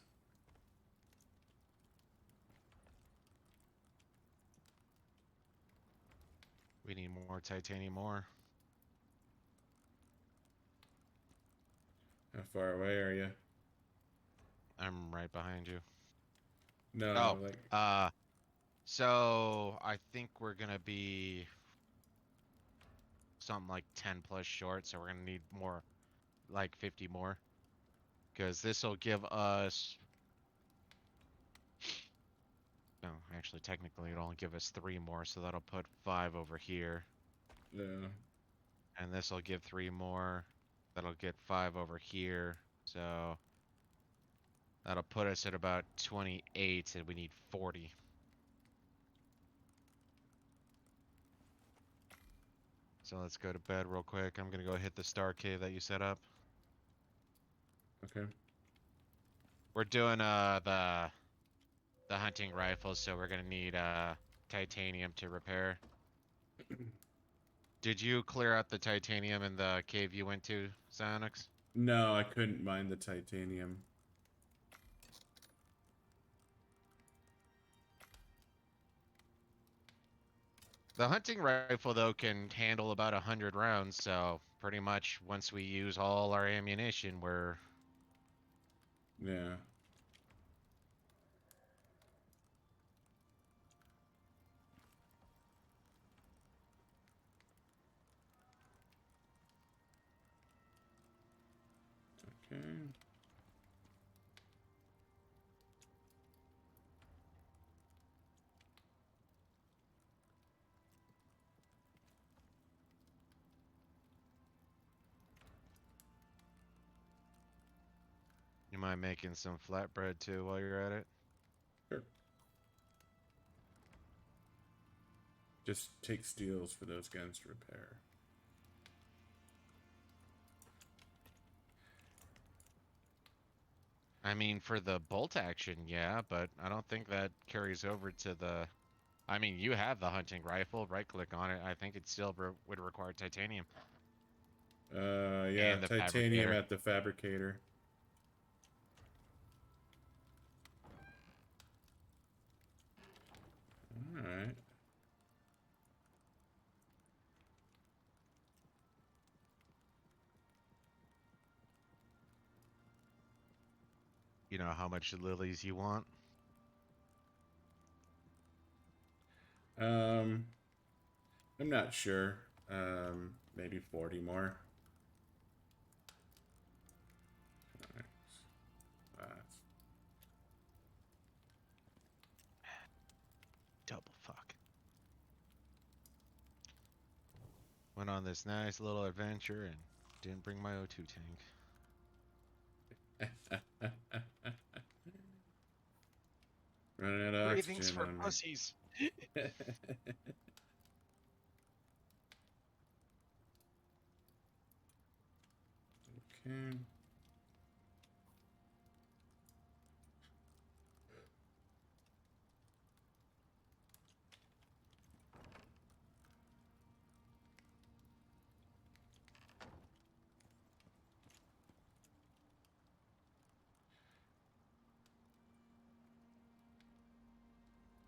We need more titanium ore. How far away are you? I'm right behind you. No, Oh, like, so I think we're gonna be something like 10 plus short, so we're gonna need more, like 50 more. Because this will give us... No, actually, technically it'll only give us 3 more, so that'll put 5 over here. yeah. And this will give 3 more. That'll get 5 over here. So that'll put us at about 28, and we need 40. So let's go to bed real quick. I'm gonna go hit the star cave that you set up. Okay. We're doing the hunting rifle, so we're gonna need titanium to repair. Did you clear out the titanium in the cave you went to, XioniX? No, I couldn't mine the titanium. The hunting rifle, though, can handle about 100 rounds, so pretty much once we use all our ammunition, we're... Yeah. Okay. You mind making some flatbread, too, while you're at it? Sure. Just take steels for those guns to repair. I mean, for the bolt action, yeah, but I don't think that carries over to the... I mean, you have the hunting rifle. Right-click on it. I think it still would require titanium. Yeah, And the titanium fabricator. at the fabricator. Alright. You know how much lilies you want? I'm not sure. Maybe 40 more. Alright. That's Double fuck. Went on this nice little adventure and didn't bring my O2 tank. running out of Breathing's oxygen for on me. pussies. Okay.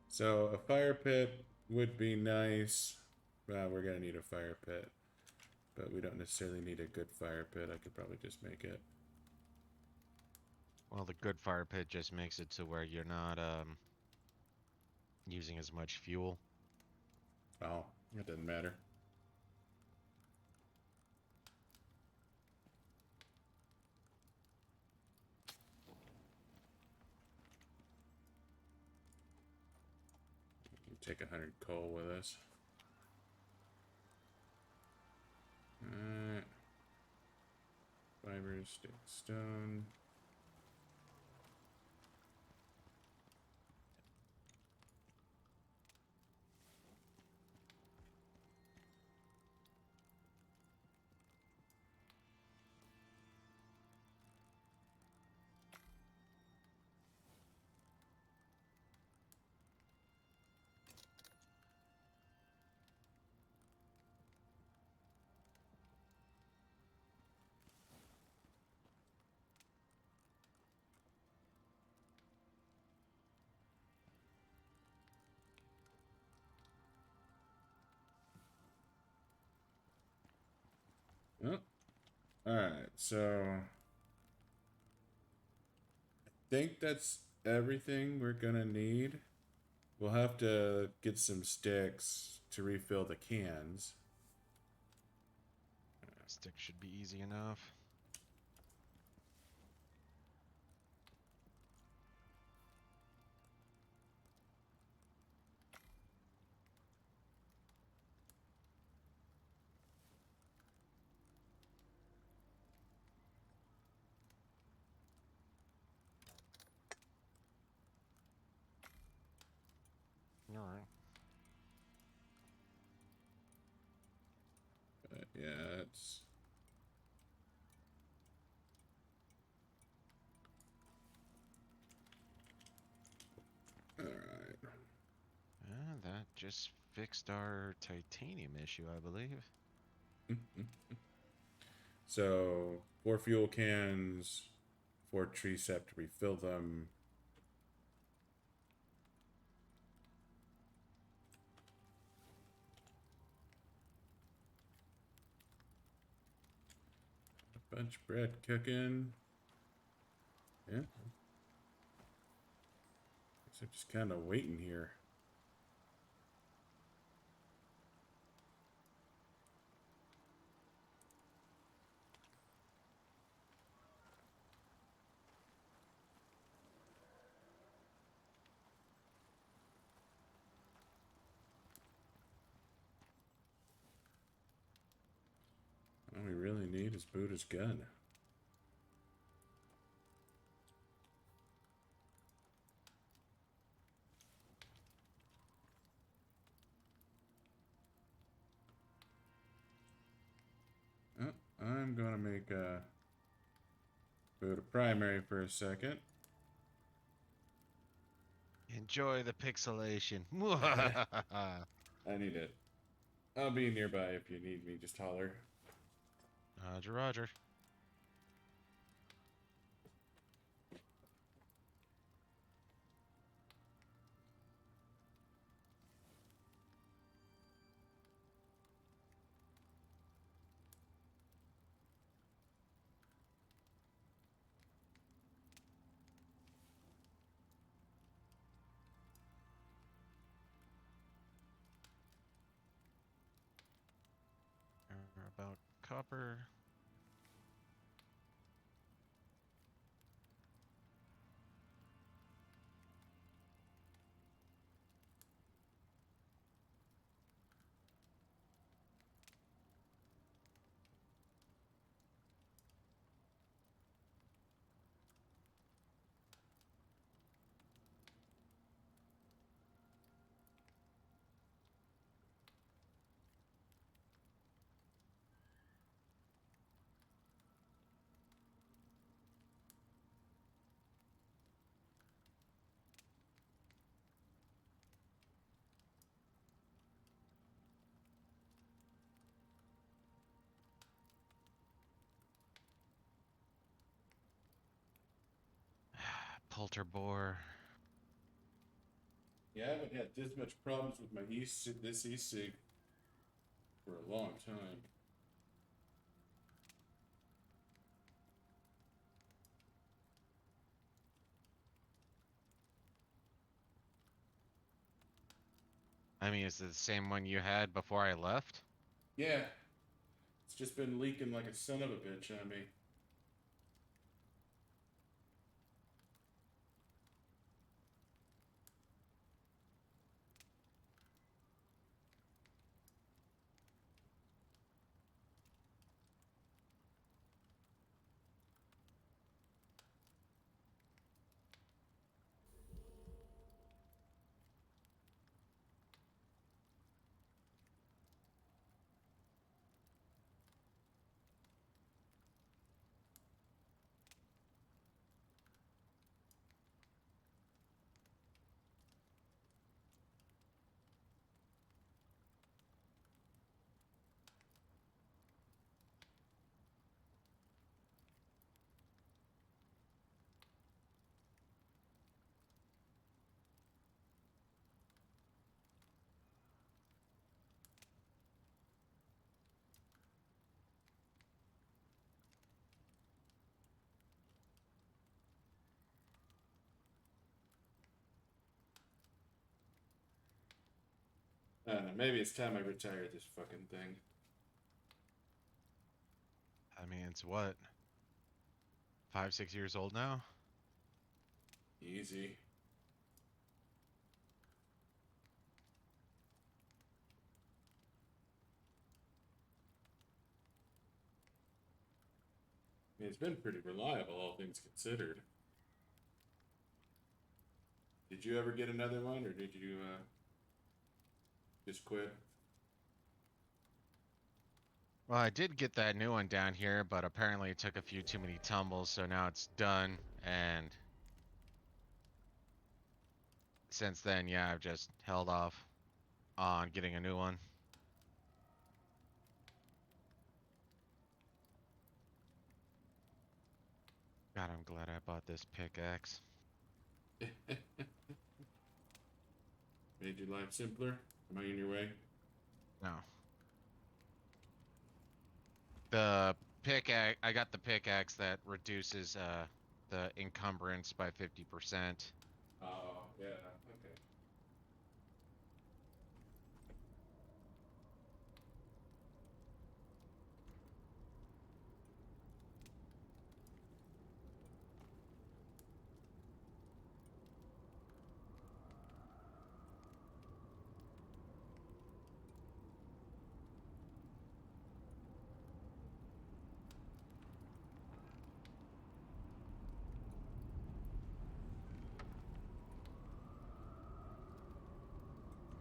So a fire pit would be nice. Well, we're gonna need a fire pit, but we don't necessarily need a good fire pit. I could probably just make it. Well, the good fire pit just makes it to where you're not using as much fuel. Oh, it doesn't matter. Take 100 coal with us. Alright. Fibers, stick, stone. Oh, alright, so I think that's everything we're gonna need. We'll have to get some sticks to refill the cans. Stick should be easy enough. Alright. But yeah, it's alright. That just fixed our titanium issue, I believe. So 4 fuel cans, 4 tree sap to refill them. A bunch of bread cooking. Yeah. So just kind of waiting here. All we really need is Buddha's gun. Oh, I'm gonna make a Buddha primary for a second. Enjoy the pixelation. I need it. I'll be nearby if you need me. Just holler. Roger, roger. About copper. Polter bore. Yeah, I haven't had this much problems with my this e-cig for a long time. I mean, is it the same one you had before I left? Yeah, it's just been leaking like a son of a bitch on me. I don't know, maybe it's time I retire this fucking thing. I mean, it's what? 5, 6 years old now? Easy. I mean, it's been pretty reliable, all things considered. Did you ever get another one, or did you just quit? Well, I did get that new one down here, but apparently it took a few too many tumbles, so now it's done. And since then, yeah, I've just held off on getting a new one. God, I'm glad I bought this pickaxe. Made your life simpler? Am I in your way? No. The pickaxe, I got the pickaxe that reduces the encumbrance by 50%. Oh, yeah, okay.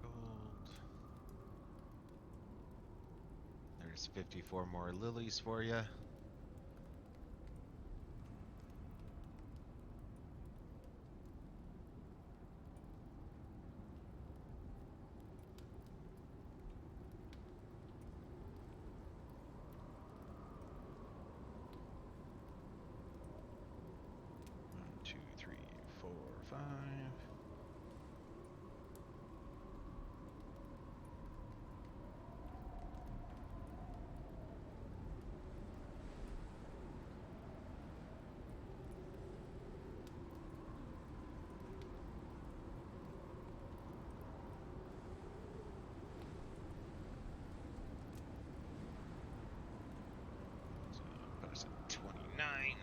Gold. There's 54 more lilies for you. One, two, three, four, five. So put us at 29.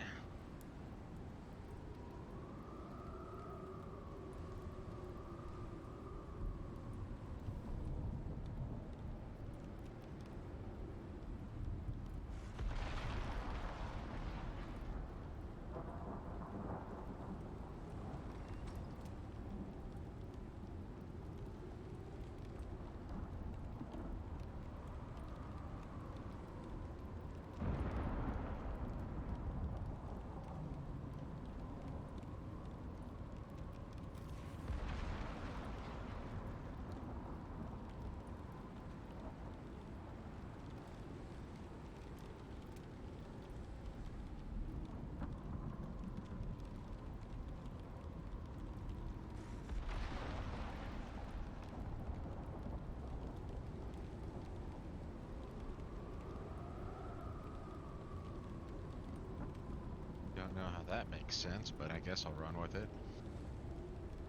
Don't know how that makes sense, but I guess I'll run with it.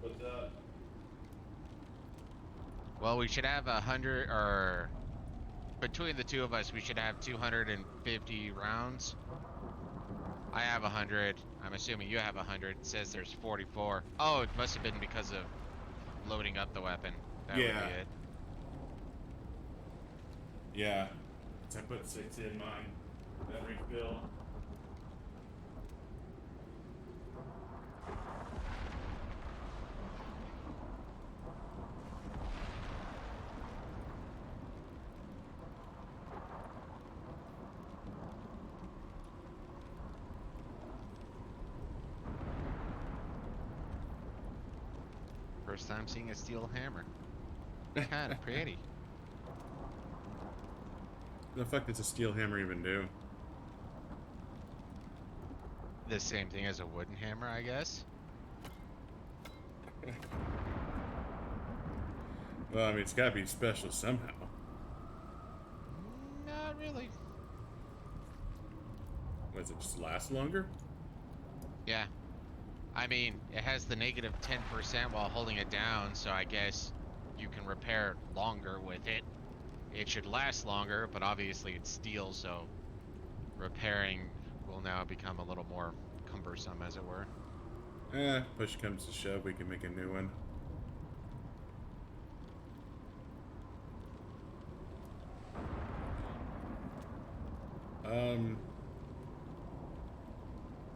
What's up? Well, we should have 100, or between the two of us, we should have 250 rounds. I have 100. I'm assuming you have 100. It says there's 44. Oh, it must have been because of loading up the weapon. That would be Yeah. it. Yeah. I put 6 in mine. That refill. First time seeing a steel hammer. Kind of pretty. The fuck does a steel hammer even do? The same thing as a wooden hammer, I guess. Well, I mean, it's gotta be special somehow. Not really. Does it just last longer? Yeah. I mean, it has the negative 10% while holding it down, so I guess you can repair longer with it. It should last longer, but obviously it's steel, so repairing will now become a little more cumbersome, as it were. Push comes to shove, we can make a new one.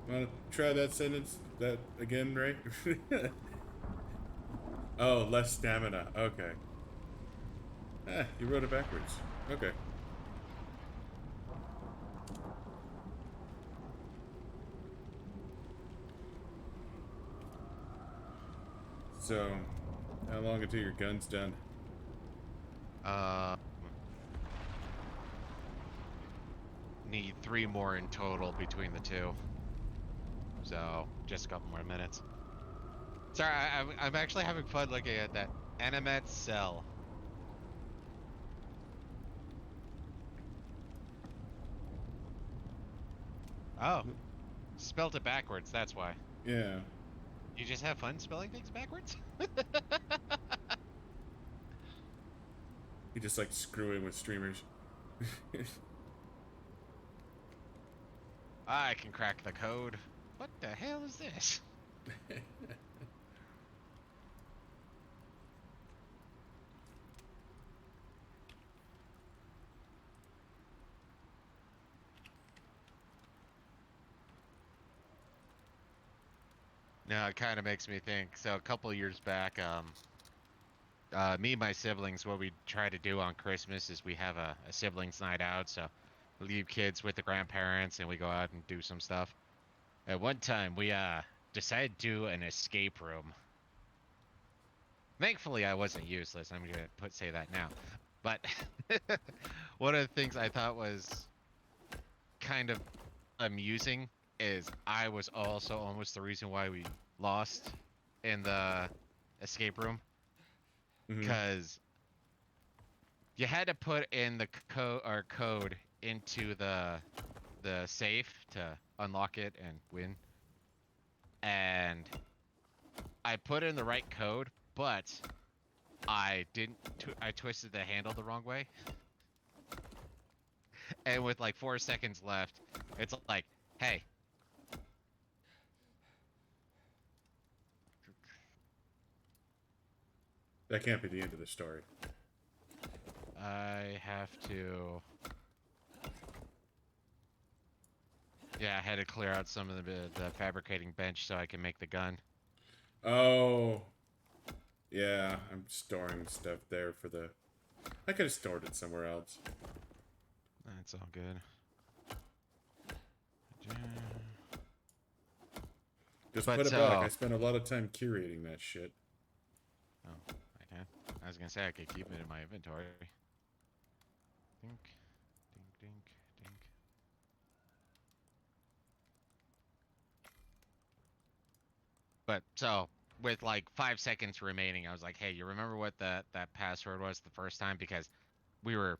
Wanna try that sentence? That again, Ray? Oh, less stamina. Okay. You wrote it backwards. Okay. So, how long until your gun's done? Need 3 more in total between the two. So, just a couple more minutes. Sorry, I'm actually having fun looking at that. Animate cell. Oh, spelled it backwards, that's why. Yeah. You just have fun spelling things backwards? You just like screwing with streamers. I can crack the code. What the hell is this? No, it kind of makes me think. So a couple of years back, me and my siblings, what we try to do on Christmas is we have a siblings night out. So we leave kids with the grandparents and we go out and do some stuff. At one time, we decided to do an escape room. Thankfully, I wasn't useless. I'm gonna say that now. But one of the things I thought was kind of amusing is I was also almost the reason why we lost in the escape room, because you had to put in the code into the safe to unlock it and win. And I put in the right code, but I didn't. I twisted the handle the wrong way. And with like 4 seconds left, it's like, hey. That can't be the end of the story. I have to. Yeah, I had to clear out some of the fabricating bench so I can make the gun. Oh. Yeah, I'm storing stuff there for the... I could have stored it somewhere else. That's all good. Just put it back. I spent a lot of time curating that shit. Oh, I can. I was gonna say I could keep it in my inventory. Dink, dink, dink, dink. But so with like 5 seconds remaining, I was like, "Hey, you remember what that password was the first time?" Because we were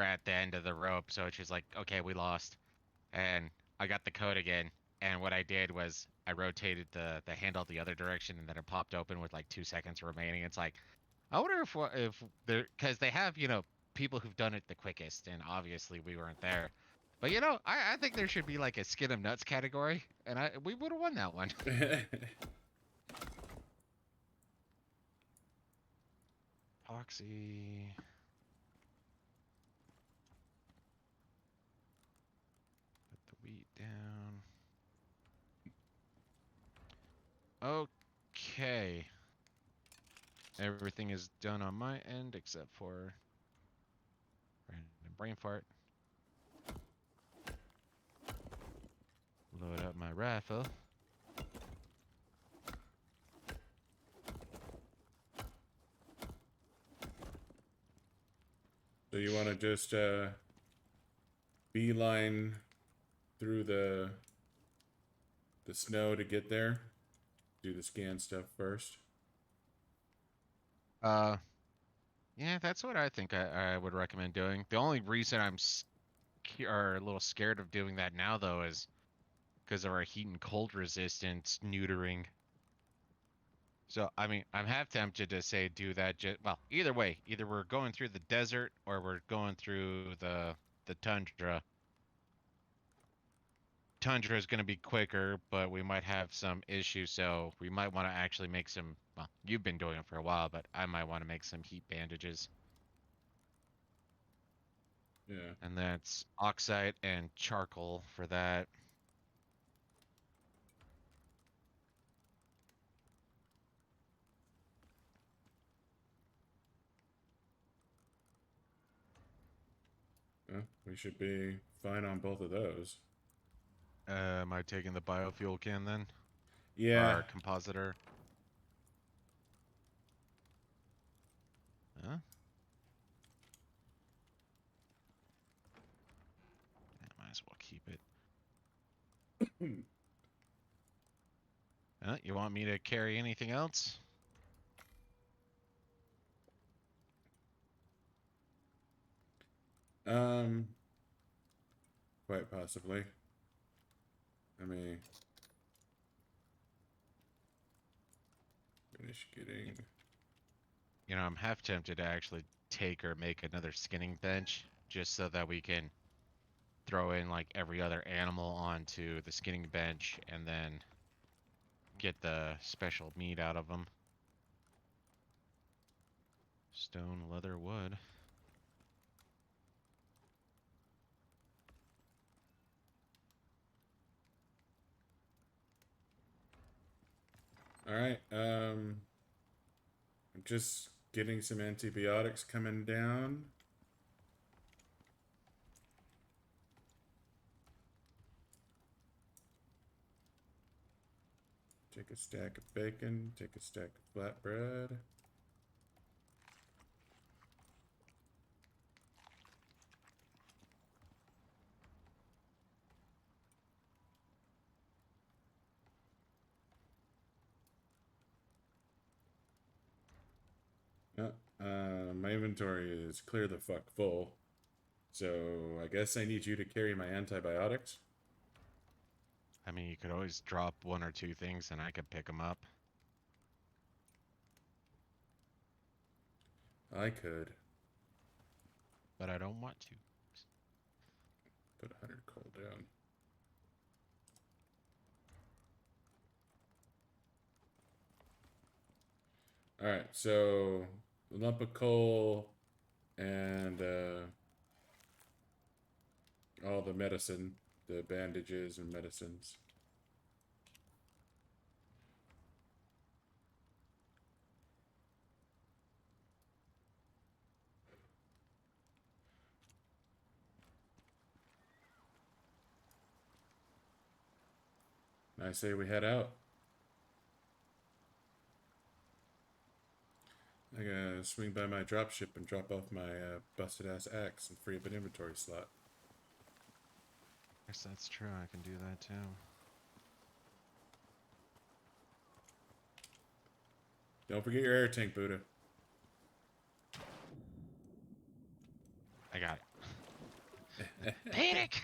at the end of the rope, so it's just like, okay, we lost, and I got the code again. And what I did was I rotated the handle the other direction, and then it popped open with like 2 seconds remaining. It's like, I wonder if they're because they have people who've done it the quickest, and obviously we weren't there. But I think there should be like a skin of nuts category, and we would have won that one. Epoxy. Put the wheat down. Okay. Everything is done on my end except for random brain fart. Load up my rifle. So you want to just beeline through the snow to get there? Do the scan stuff first? Yeah, that's what I think I would recommend doing. The only reason I'm a little scared of doing that now, though, is because of our heat and cold resistance neutering. So, I mean, I'm half tempted to say do that. Well, either way, either we're going through the desert or we're going through the tundra. Tundra is going to be quicker, but we might have some issues, so we might want to actually make some. Well, you've been doing it for a while, but I might want to make some heat bandages. Yeah. And that's oxide and charcoal for that. We should be fine on both of those. Am I taking the biofuel can then? Yeah. Or compositor? Huh? Yeah, might as well keep it. You want me to carry anything else? Um, quite possibly. Let me finish getting. I'm half tempted to actually take or make another skinning bench just so that we can throw in like every other animal onto the skinning bench and then get the special meat out of them. Stone, leather, wood. All right. I'm just getting some antibiotics coming down. Take a stack of bacon. Take a stack of flatbread. My inventory is clear the fuck full. So I guess I need you to carry my antibiotics. I mean, you could always drop one or two things and I could pick them up. I could. But I don't want to. Put 100 coal down. Alright, so a lump of coal and all the medicine, the bandages and medicines. I say we head out. I gotta swing by my dropship and drop off my busted ass axe and free up an inventory slot. Guess that's true. I can do that too. Don't forget your air tank, Buddha. I got it. Panic!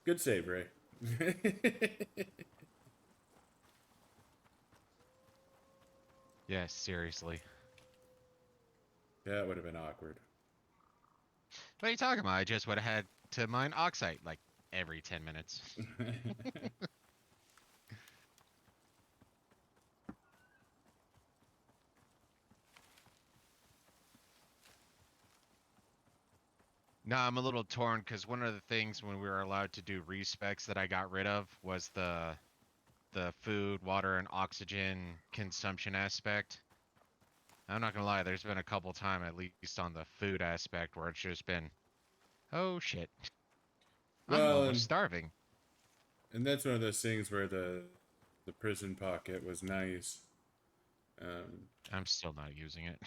Good save, Ray. Yes, seriously. That would have been awkward. What are you talking about? I just would have had to mine oxide like every 10 minutes. No, I'm a little torn because one of the things when we were allowed to do respecs that I got rid of was the food, water, and oxygen consumption aspect. I'm not gonna lie, there's been a couple time at least on the food aspect where it's just been, oh shit, I'm Well, almost starving. and that's one of those things where the prison pocket was nice. Um, I'm still not using it.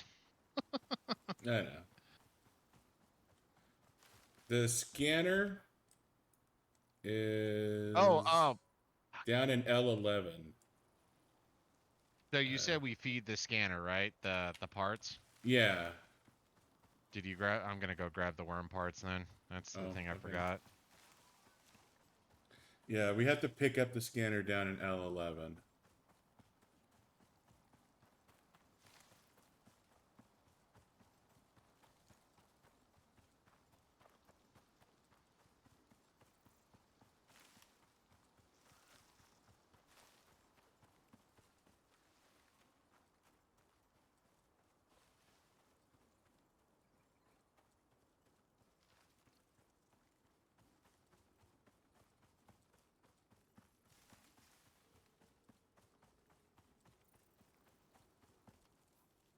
I don't know. The scanner Oh, is oh, down in L11. so you Uh, said we feed the scanner, right? The parts. yeah. Did you grab? I'm gonna go grab the worm parts then. That's the Oh, thing I okay. forgot. Yeah, we have to pick up the scanner down in L11.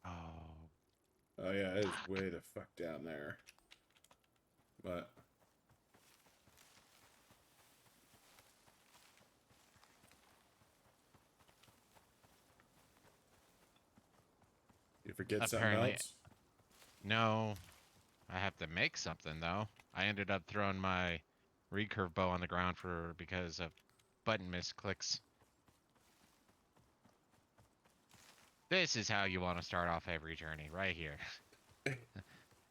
Oh, Oh yeah, it is fuck. way the fuck down there. But you forget something Apparently, else? no. I have to make something though. I ended up throwing my recurve bow on the ground for because of button misclicks. This is how you want to start off every journey, right here.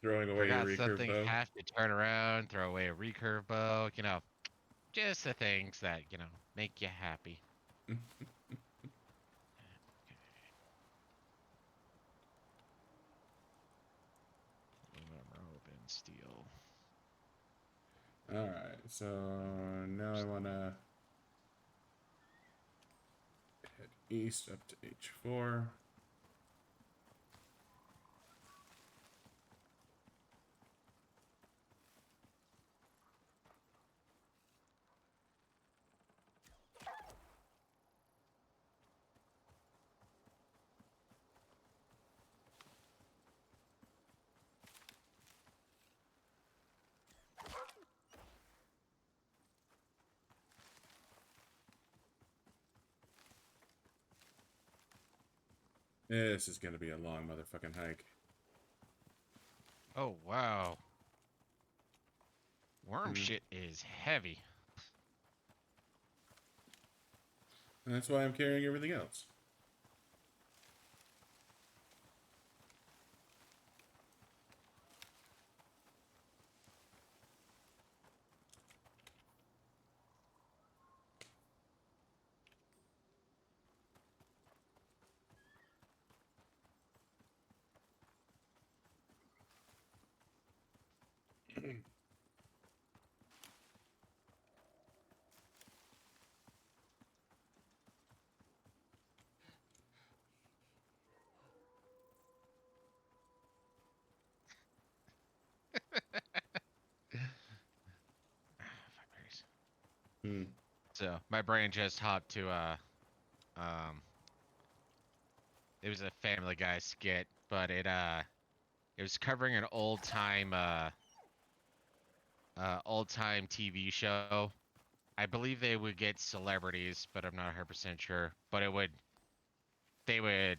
Throwing away your Forgot recurve something, bow? have to turn around, throw away a recurve bow, just the things that, make you happy. Aluminum rope and steel. Alright, so now I want to head east up to H4. This is going to be a long motherfucking hike. Oh, wow. Worm Mm. shit is heavy. And that's why I'm carrying everything else. Five berries. Hmm. So, my brain just hopped to, um, it was a Family Guy skit, but it was covering an old time TV show. I believe they would get celebrities, but I'm not 100% sure. But they would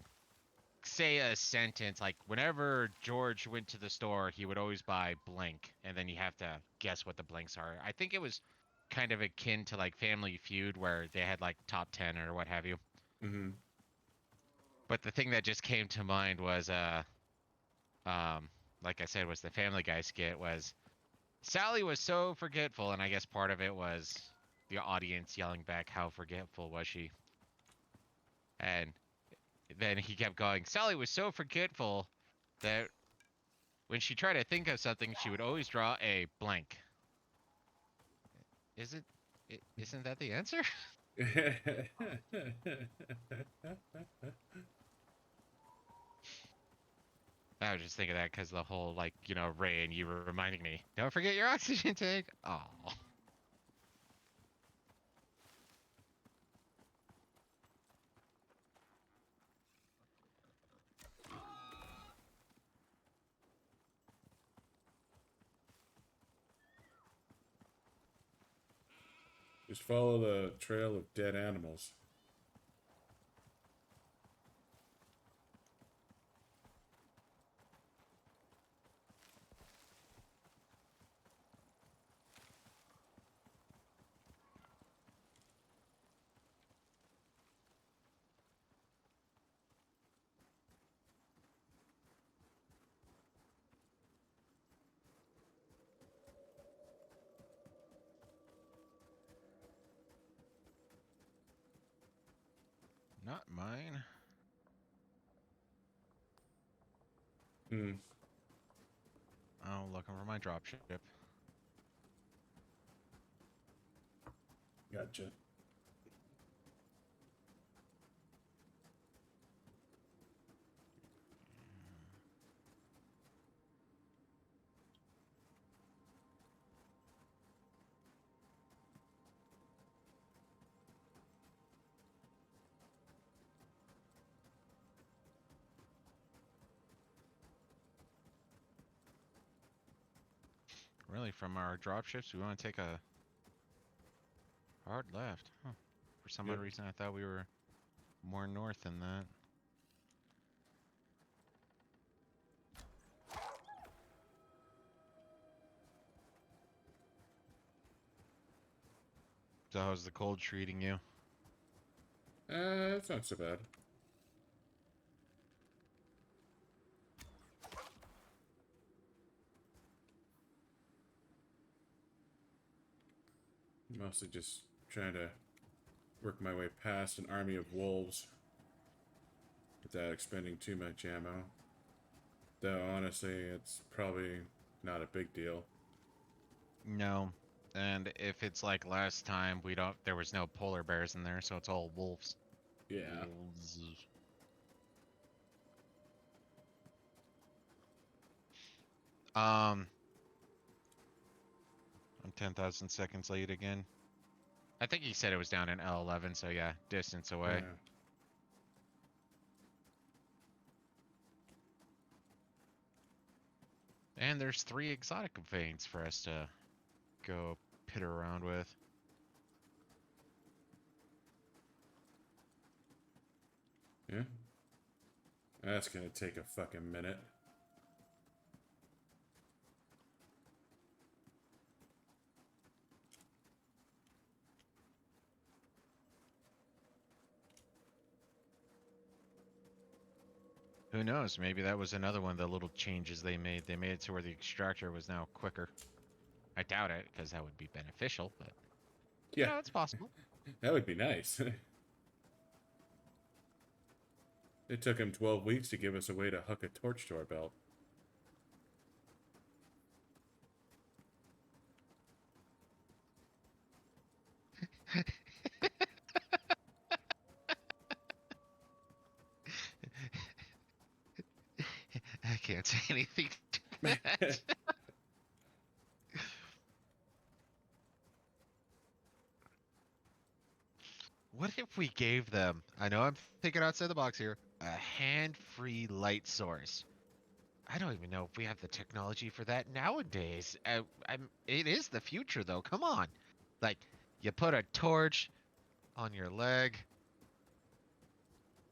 say a sentence like, whenever George went to the store, he would always buy blank, and then you have to guess what the blanks are. I think it was kind of akin to like Family Feud, where they had like top 10 or what have you. Mm-hmm. But the thing that just came to mind was, um, like I said, was the Family Guy skit was Sally was so forgetful, and I guess part of it was the audience yelling back, "How forgetful was she?" And then he kept going. Sally was so forgetful that when she tried to think of something, she would always draw a blank. Is it? Isn't that the answer? I was just thinking that because the whole, like, Ray and you were reminding me. Don't forget your oxygen tank. Oh. Just follow the trail of dead animals. Not mine. Hmm. Oh, looking for my dropship. Gotcha. Really, from our dropships, we want to take a hard left. Huh. For some odd Yep. reason, I thought we were more north than that. So how's the cold treating you? It's not so bad. Mostly just trying to work my way past an army of wolves without expending too much ammo. Though honestly, it's probably not a big deal. No. And if it's like last time, there was no polar bears in there, so it's all wolves. Yeah. Wolves. I'm 10,000 seconds late again. I think he said it was down in L11, so yeah, distance away. Yeah. And there's 3 exotic veins for us to go pit around with. Yeah. That's gonna take a fucking minute. Who knows? Maybe that was another one of the little changes they made. They made it to where the extractor was now quicker. I doubt it, because that would be beneficial, but Yeah, it's possible. that would be nice. It took him 12 weeks to give us a way to hook a torch to our belt. I can't say anything to that. What if we gave them, I know I'm thinking outside the box here, a hand-free light source? I don't even know if we have the technology for that nowadays. It is the future, though. Come on. Like, you put a torch on your leg.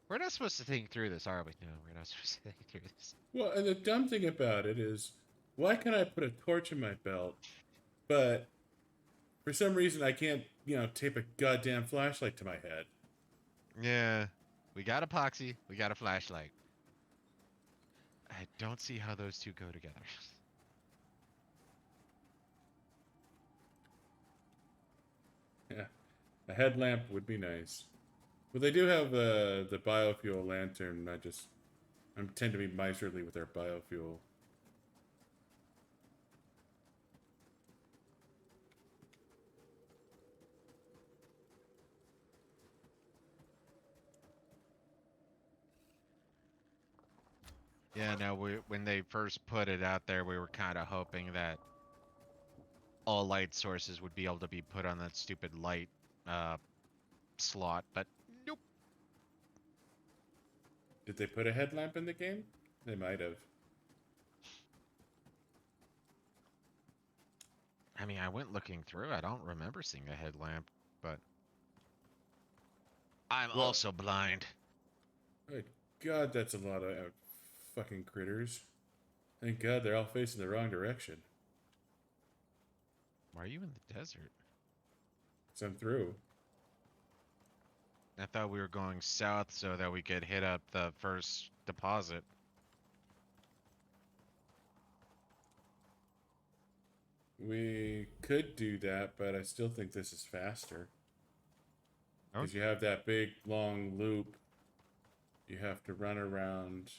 We're not supposed to think through this, are we? No, we're not supposed to think through this. Well, and the dumb thing about it is, why can't I put a torch in my belt, but for some reason I can't, tape a goddamn flashlight to my head? Yeah. We got epoxy. We got a flashlight. I don't see how those two go together. Yeah, a headlamp would be nice. Well, they do have the biofuel lantern. I tend to be miserly with their biofuel. Yeah, no, when they first put it out there, we were kind of hoping that all light sources would be able to be put on that stupid light uh, slot, but nope. Did they put a headlamp in the game? They might have. I mean, I went looking through. I don't remember seeing a headlamp, but I'm Well, also blind. good God, that's a lot of fucking critters. Thank God they're all facing the wrong direction. Why are you in the desert? So I'm through. I thought we were going south so that we could hit up the first deposit. We could do that, but I still think this is faster. Because Okay. you have that big, long loop. You have to run around.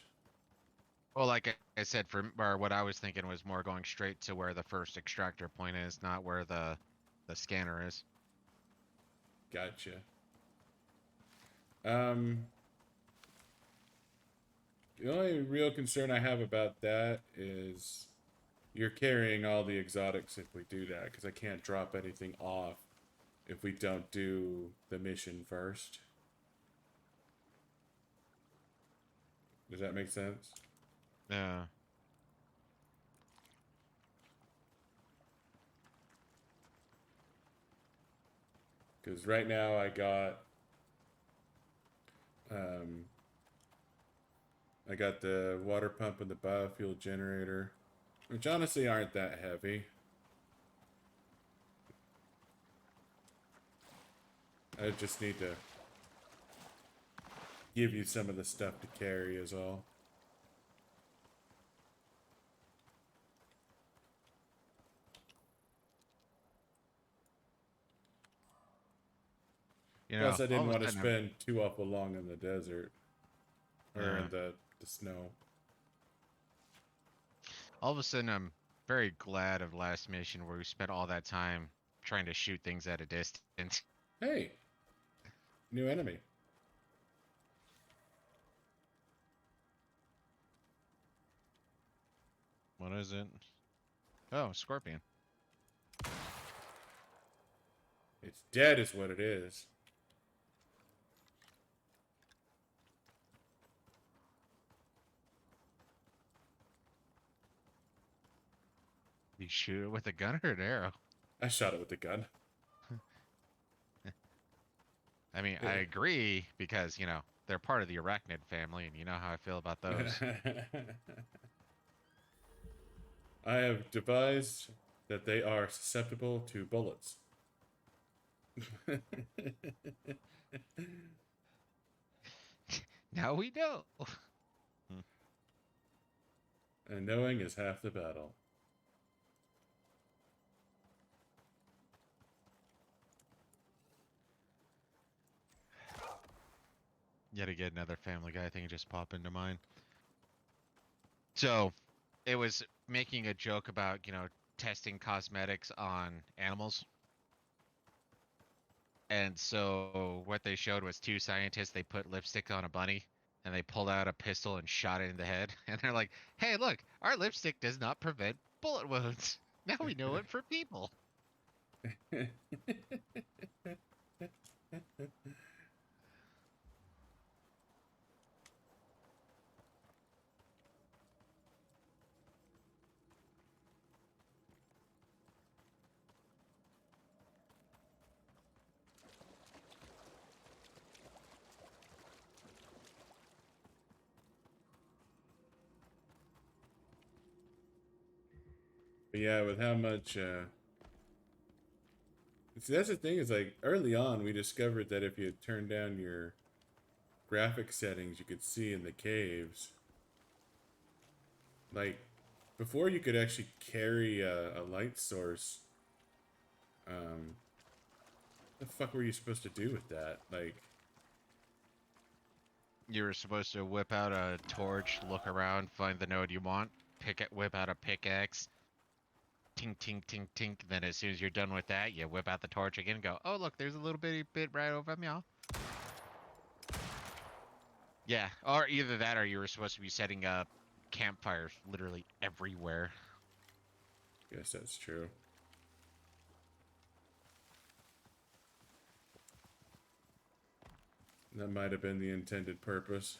Well, like I said, or what I was thinking was more going straight to where the first extractor point is, not where the scanner is. Gotcha. Um, the only real concern I have about that is you're carrying all the exotics if we do that, because I can't drop anything off if we don't do the mission first. Does that make sense? Yeah. Because right now um, I got the water pump and the biofuel generator, which honestly aren't that heavy. I just need to give you some of the stuff to carry is all. You know, Plus, I all didn't of a want to sudden, spend too awful long in the desert or uh, in the snow. all of a sudden, I'm very glad of last mission where we spent all that time trying to shoot things at a distance. Hey, new enemy. What is it? Oh, scorpion. It's dead, is what it is. You shoot it with a gun or an arrow? I shot it with the gun. I mean, I agree because, they're part of the arachnid family, and you know how I feel about those. I have devised that they are susceptible to bullets. Now we know. And knowing is half the battle. Yet again, another Family Guy thing just popped into mind. So, it was making a joke about, testing cosmetics on animals. And so, what they showed was two scientists, they put lipstick on a bunny, and they pulled out a pistol and shot it in the head. And they're like, hey, look, our lipstick does not prevent bullet wounds. Now we know it for people. But yeah, with how much see, that's the thing, is like early on we discovered that if you turn down your graphic settings you could see in the caves. Like before you could actually carry a light source. The fuck were you supposed to do with that? Like You were supposed to whip out a torch, look around, find the node you want, whip out a pickaxe, tink, tink, tink, tink. Then as soon as you're done with that, you whip out the torch again and go, oh, look, there's a little bitty bit right over me. Yeah, or either that or you were supposed to be setting up campfires literally everywhere. Guess that's true. That might have been the intended purpose.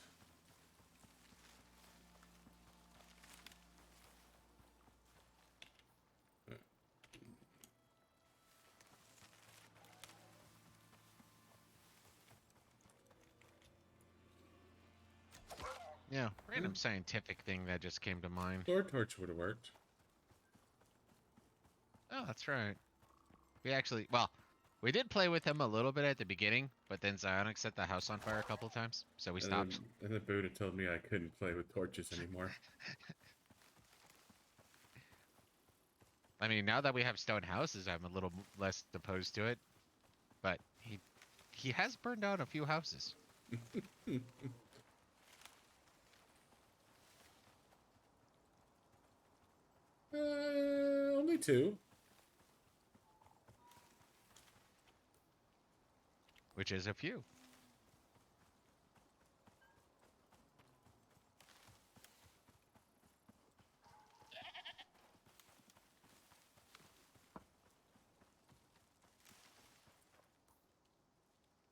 Yeah, random scientific thing that just came to mind. Lord Torch would have worked. Oh, that's right. We actually, well, we did play with him a little bit at the beginning, but then XioniX set the house on fire a couple times, so we stopped. And the Buddha told me I couldn't play with torches anymore. I mean, now that we have stone houses, I'm a little less opposed to it, but he has burned down a few houses. Only two. Which is a few.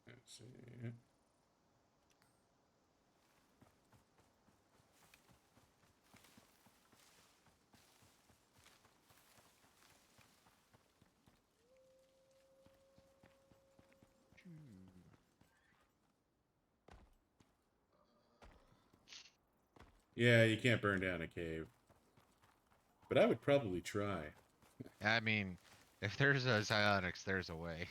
Let's see. Yeah, you can't burn down a cave. But I would probably try. I mean, if there's a XioniX, there's a way.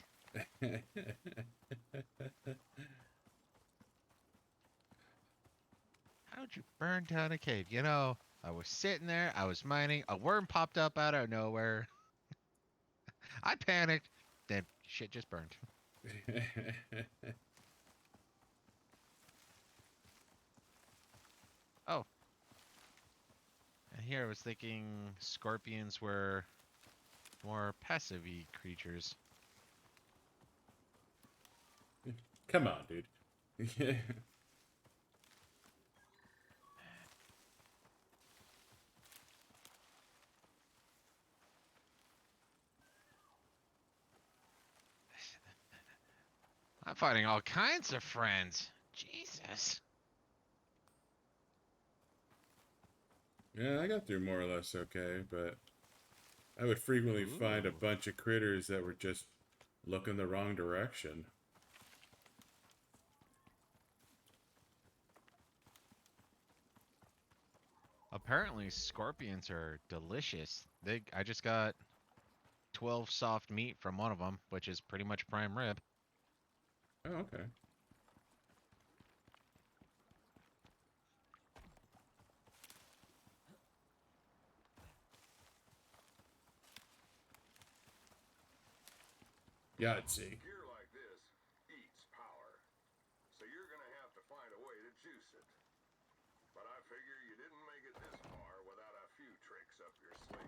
How'd you burn down a cave? You know, I was sitting there, I was mining, a worm popped up out of nowhere. I panicked, then shit just burned. Oh. And here I was thinking scorpions were more passive-y creatures. Come on, dude. I'm finding all kinds of friends. Jesus. Yeah, I got through more or less okay, but I would frequently find a Ooh. bunch of critters that were just looking the wrong direction. Apparently scorpions are delicious. I just got 12 soft meat from one of them, which is pretty much prime rib. Oh, okay. Yahtzee. Gear like this eats power, so you're gonna have to find a way to juice it. But I figure you didn't make it this far without a few tricks up your sleeve.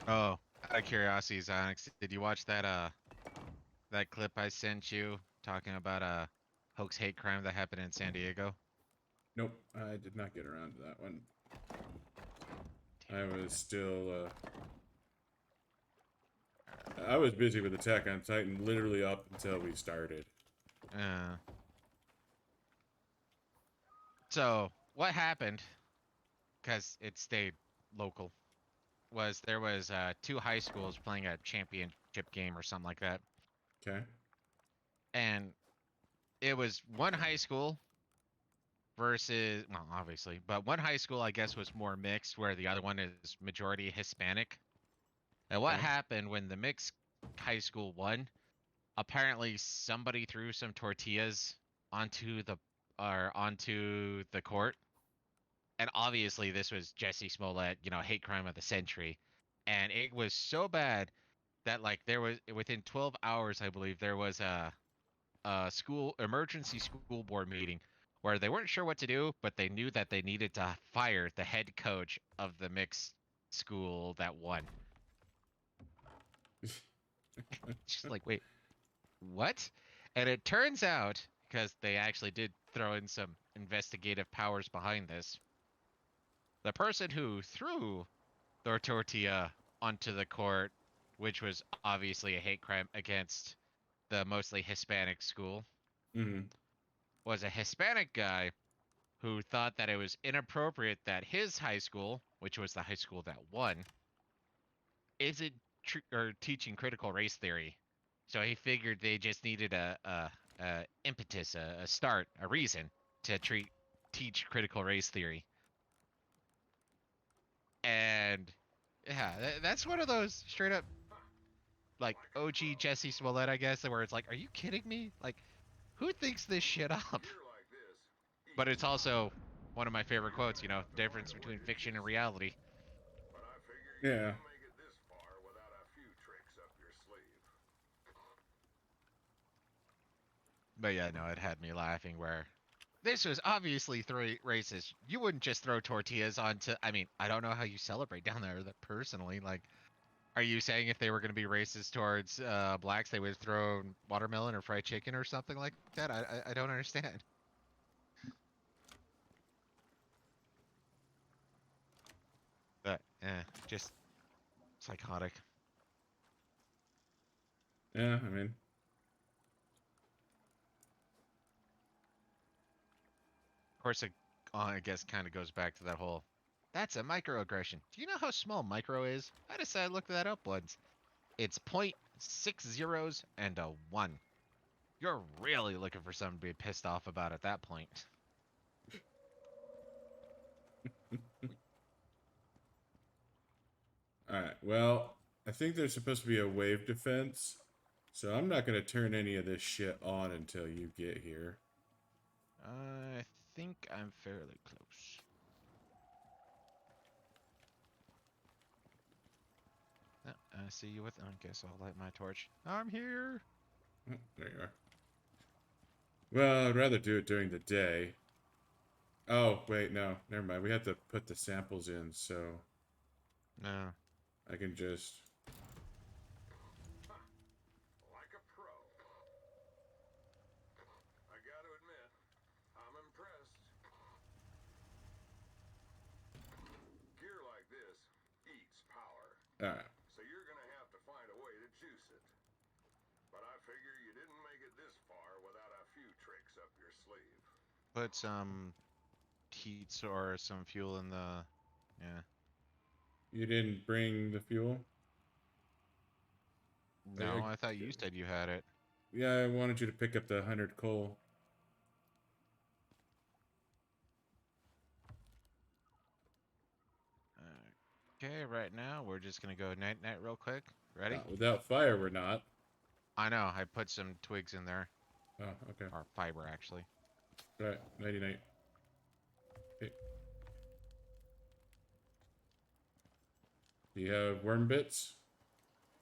Oh, out of curiosity, Zonix, did you watch that clip I sent you talking about a hoax hate crime that happened in San Diego? Nope, I did not get around to that one. I was still, I was busy with Attack on Titan literally up until we started. So, what happened, because it stayed local, was there was two high schools playing a championship game or something like that. Okay. And it was one high school versus, well, obviously, but one high school I guess was more mixed, where the other one is majority Hispanic. And what Okay. happened when the mixed high school won? Apparently, somebody threw some tortillas onto the onto the court, and obviously this was Jesse Smollett, hate crime of the century, and it was so bad that like there was within 12 hours, I believe, there was a school emergency school board meeting where they weren't sure what to do, but they knew that they needed to fire the head coach of the mixed school that won. Just like, wait, what? And it turns out, because they actually did throw in some investigative powers behind this, the person who threw the tortilla onto the court, which was obviously a hate crime against the mostly Hispanic school, Mm-hmm. was a Hispanic guy who thought that it was inappropriate that his high school, which was the high school that won, isn't teaching critical race theory. So he figured they just needed a impetus, a start, a reason to teach critical race theory. And yeah, that's one of those straight up like OG Jesse Smollett, I guess, where it's like, are you kidding me? Like, who thinks this shit up? Gear like this But eats it's also one of my favorite quotes, difference between fiction and reality. But I figure you Yeah. didn't make it this far without a few tricks up your sleeve. But yeah, no, it had me laughing where this was obviously racist. You wouldn't just throw tortillas onto, I mean, I don't know how you celebrate down there that personally. Like, are you saying if they were going to be racist towards blacks, they would throw watermelon or fried chicken or something like that? I don't understand. But, just psychotic. Yeah, I mean, Of course, I guess kind of goes back to that whole, that's a microaggression. Do you know how small micro is? I decided to look that up once. It's 0.6 zeros and a 1. You're really looking for something to be pissed off about at that point. alright. Well, I think there's supposed to be a wave defense. So I'm not going to turn any of this shit on until you get here. I think I'm fairly close. I see you with. I guess I'll light my torch. I'm here. Oh, there you are. Well, I'd rather do it during the day. Oh, wait, no. Never mind. We have to put the samples in, so No. I can just... Like a pro. I gotta admit, I'm impressed. Gear like this eats power. Alright. So you're gonna have to find a way to juice it. But I figure you didn't make it this far without a few tricks up your sleeve. Put some heat or some fuel in the. Yeah. You didn't bring the fuel? No, I thought you said you had it. Yeah, I wanted you to pick up the 100 coal. Okay, right now we're just gonna go night night real quick. Ready? Without fire, we're not. I know. I put some twigs in there, Oh, okay. or fiber actually. Right, nighty-night. Okay. Do you have worm bits?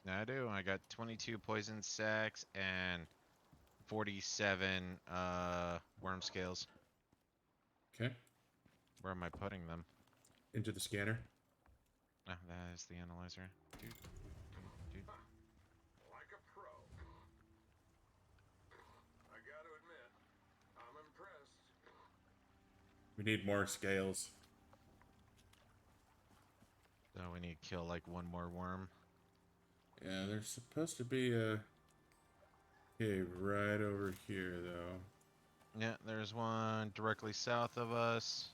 I do. I got 22 poison sacks and 47 worm scales. Okay. Where am I putting them? Into the scanner. Oh, that is the analyzer. Dude. Like a pro. I gotta admit, I'm impressed. We need more scales. So we need to kill like one more worm. Yeah, there's supposed to be a cave right over here, though. Yeah, there's one directly south of us.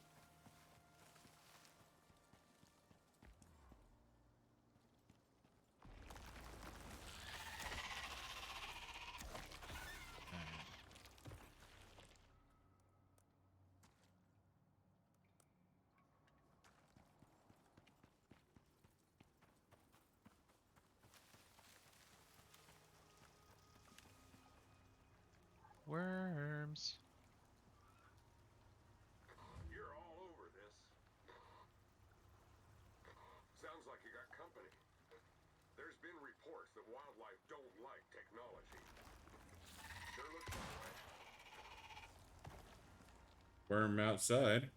worm outside.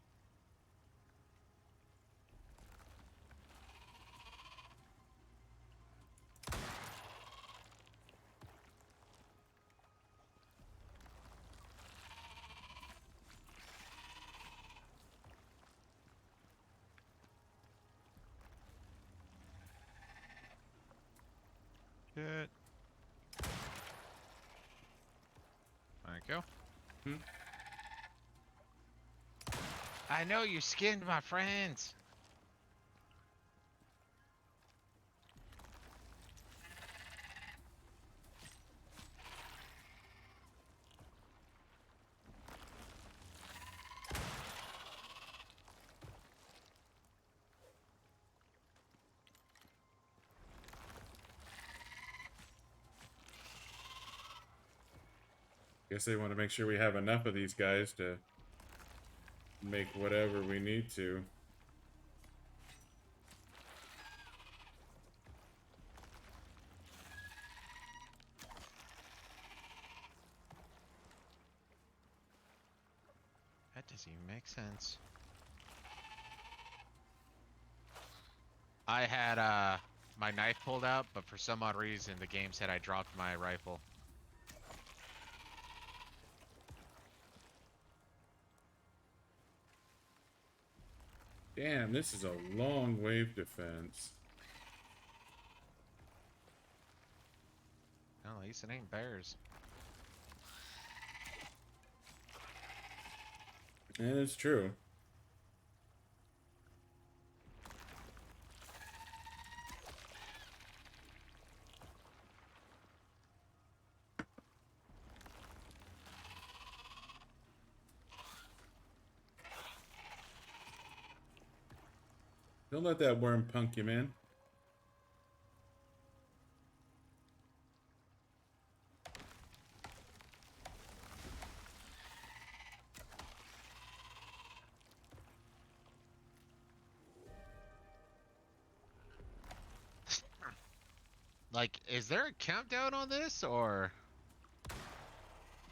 Shit. Thank you. Hmm. I know you skinned my friends. Guess they want to make sure we have enough of these guys to make whatever we need to. That doesn't even make sense. I had my knife pulled out, but for some odd reason the game said I dropped my rifle. Damn, this is a long wave defense. No, at least it ain't bears. And it's true. Don't let that worm punk you, man. Like, is there a countdown on this, or?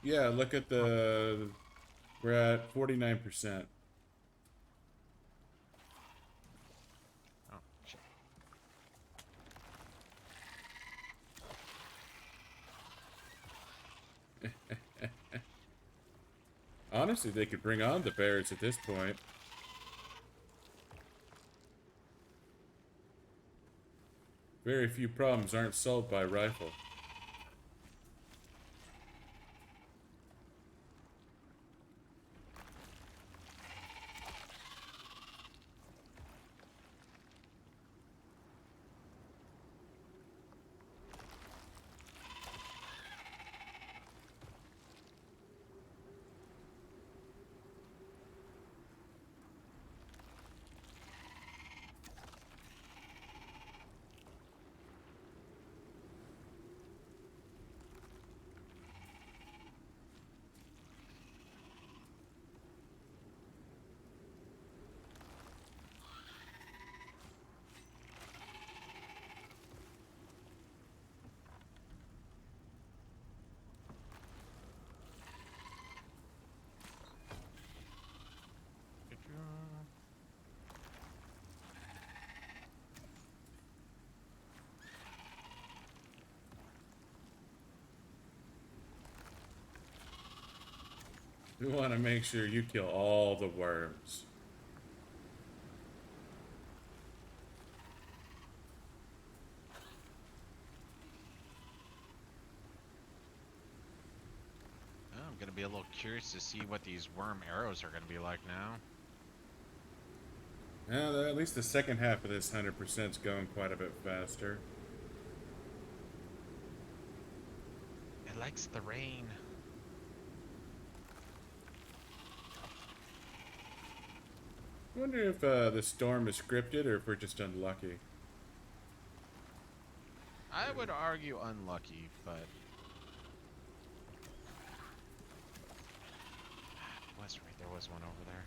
Yeah, look at the... We're at 49%. Oh, shit. Honestly, they could bring on the bears at this point. Very few problems aren't solved by rifle. We want to make sure you kill all the worms. Oh, I'm gonna be a little curious to see what these worm arrows are gonna be like now. Well, at least the second half of this 100% is going quite a bit faster. It likes the rain. I wonder if the storm is scripted or if we're just unlucky. I would argue unlucky, but was right, there was one over there.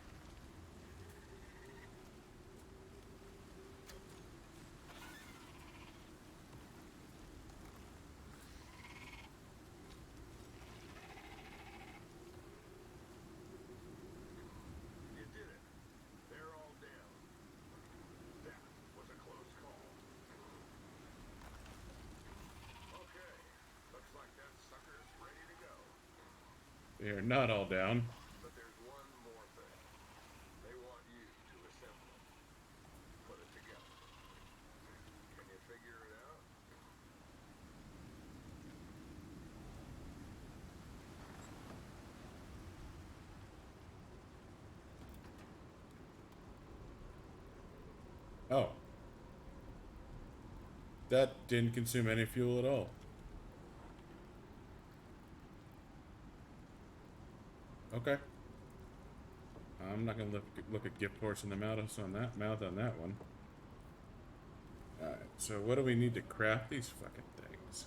They are not all down. But there's one more thing. They want you to assemble it. Put it together. Can you figure it out? Oh. That didn't consume any fuel at all. Okay. I'm not gonna look a gift horse in the mouth on that one. Alright, so what do we need to craft these fucking things?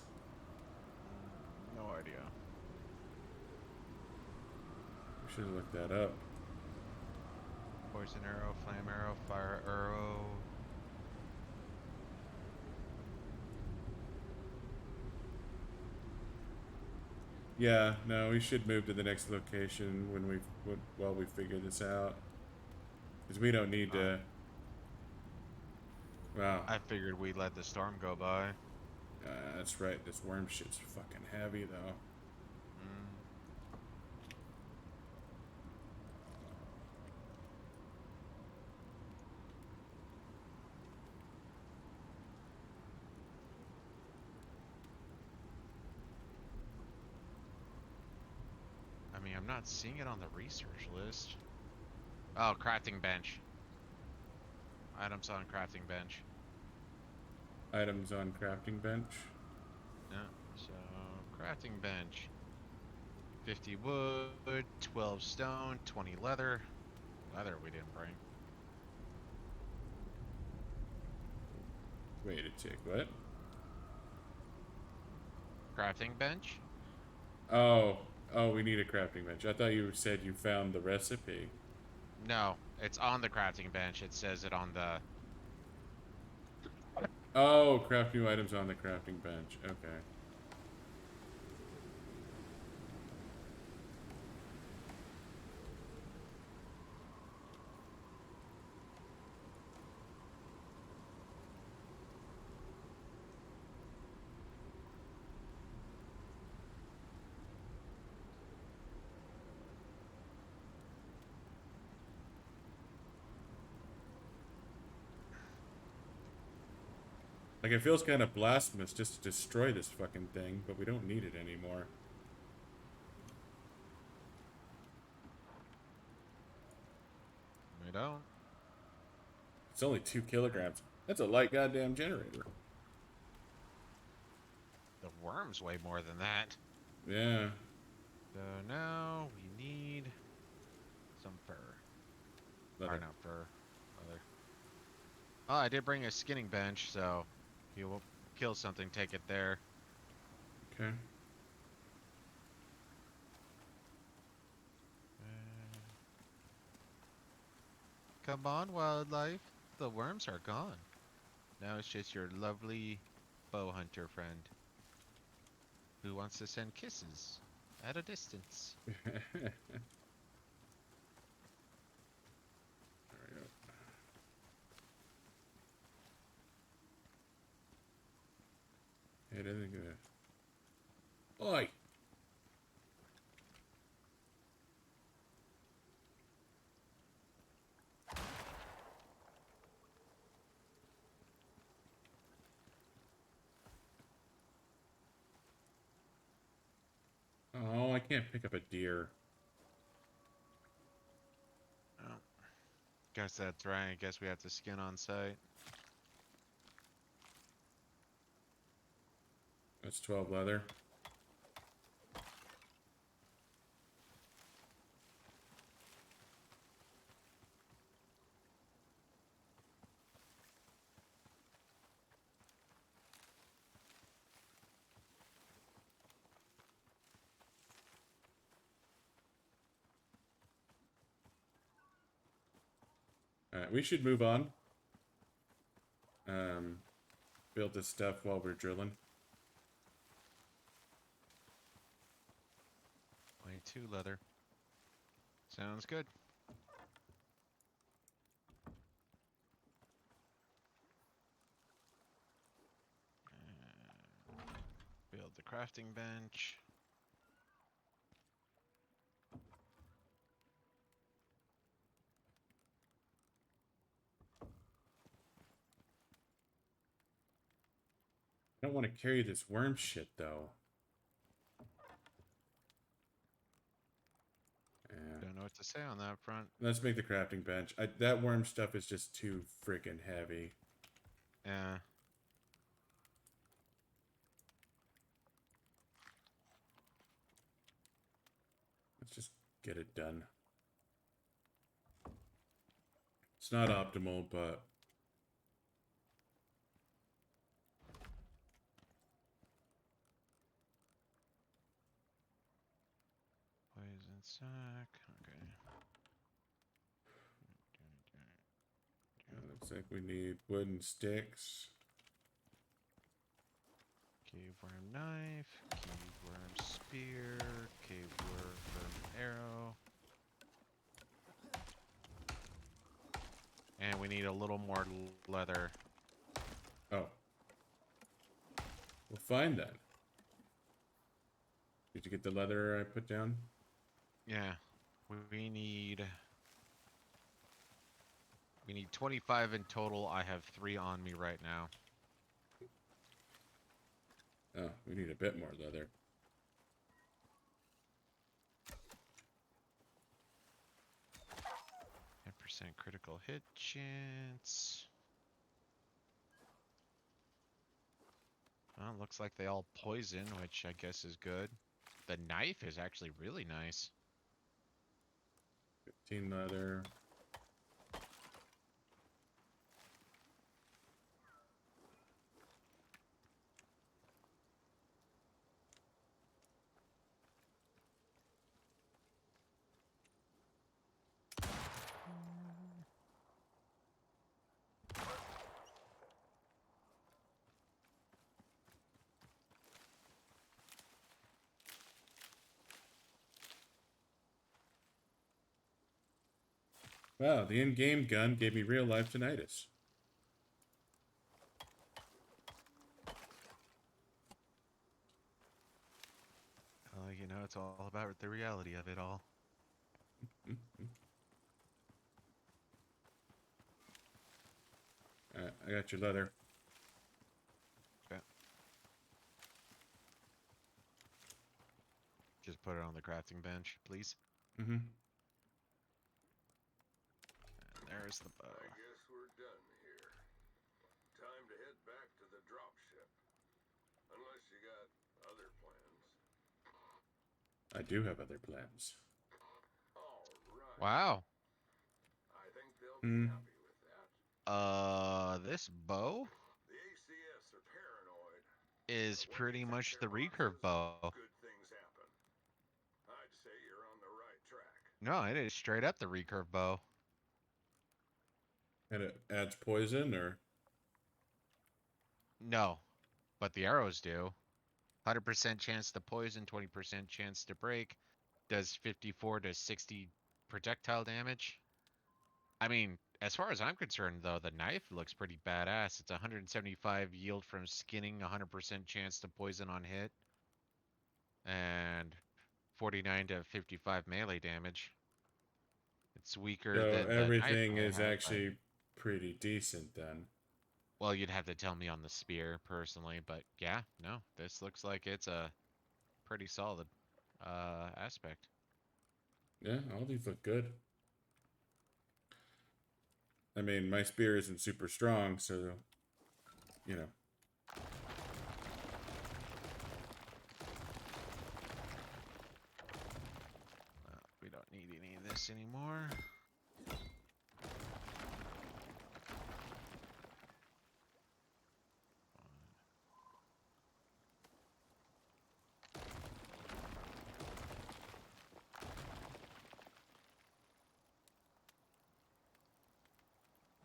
No idea. We should look that up. Poison arrow, flame arrow, fire arrow. Yeah, no, we should move to the next location while we figure this out. Because we don't need to. Wow. I figured we'd let the storm go by. That's right. This worm shit's fucking heavy, though. Mm. I mean, I'm not seeing it on the research list. Oh, crafting bench. Items on crafting bench. Items on crafting bench. Yeah, so crafting bench. 50 wood, 12 stone, 20 leather. Leather we didn't bring. Wait a tick, what? Crafting bench? Oh, we need a crafting bench. I thought you said you found the recipe. No, it's on the crafting bench. It says it on the... Oh, craft new items on the crafting bench. Okay. Like, it feels kind of blasphemous just to destroy this fucking thing, but we don't need it anymore. We don't. It's only 2 kilograms. That's a light goddamn generator. The worms weigh more than that. Yeah. So now we need some fur. Leather. Or not fur. Leather. Oh, I did bring a skinning bench, so if you will kill something, take it there. Okay. Come on, wildlife. The worms are gone. Now it's just your lovely bow hunter friend who wants to send kisses at a distance. There we go. It isn't gonna. Oi! Oh, I can't pick up a deer. Oh, guess that's right. I guess we have to skin on site. That's 12 leather. Alright, we should move on. Build this stuff while we're drilling. 22 leather. Sounds good. Build the crafting bench. I don't want to carry this worm shit, though. Yeah. Don't know what to say on that front. Let's make the crafting bench. That worm stuff is just too freaking heavy. Yeah. Let's just get it done. It's not optimal, but... Poison sack. Okay. Looks like we need wooden sticks. Cave worm knife. Cave worm spear. Cave worm arrow. And we need a little more leather. Oh. We'll find that. Did you get the leather I put down? Yeah. We need 25 in total. I have 3 on me right now. Oh, we need a bit more leather. % critical hit chance. Well, looks like they all poison, which I guess is good. The knife is actually really nice. 15 leather. Wow, the in-game gun gave me real-life tinnitus. You know, it's all about the reality of it all. I got your leather. Okay. Just put it on the crafting bench, please. Mm-hmm. And there's the bow. I guess we're done here. Time to head back to the dropship. Unless you got other plans. I do have other plans. All right. Wow. I think they'll be happy with that. This bow The ACS are paranoid. is But when pretty you take much their the recurve boxes, bow. good things happen. I'd say you're on the right track. No, it is straight up the recurve bow. And it adds poison, or? No, but the arrows do. 100% chance to poison, 20% chance to break. Does 54 to 60 projectile damage. I mean, as far as I'm concerned, though, the knife looks pretty badass. It's 175 yield from skinning, 100% chance to poison on hit, and 49 to 55 melee damage. It's weaker So than the knife everything I is had, but... actually pretty decent then. Well, you'd have to tell me on the spear, personally, but yeah, no, this looks like it's a pretty solid aspect. Yeah, all these look good. I mean, my spear isn't super strong, so, you know. We don't need any of this anymore.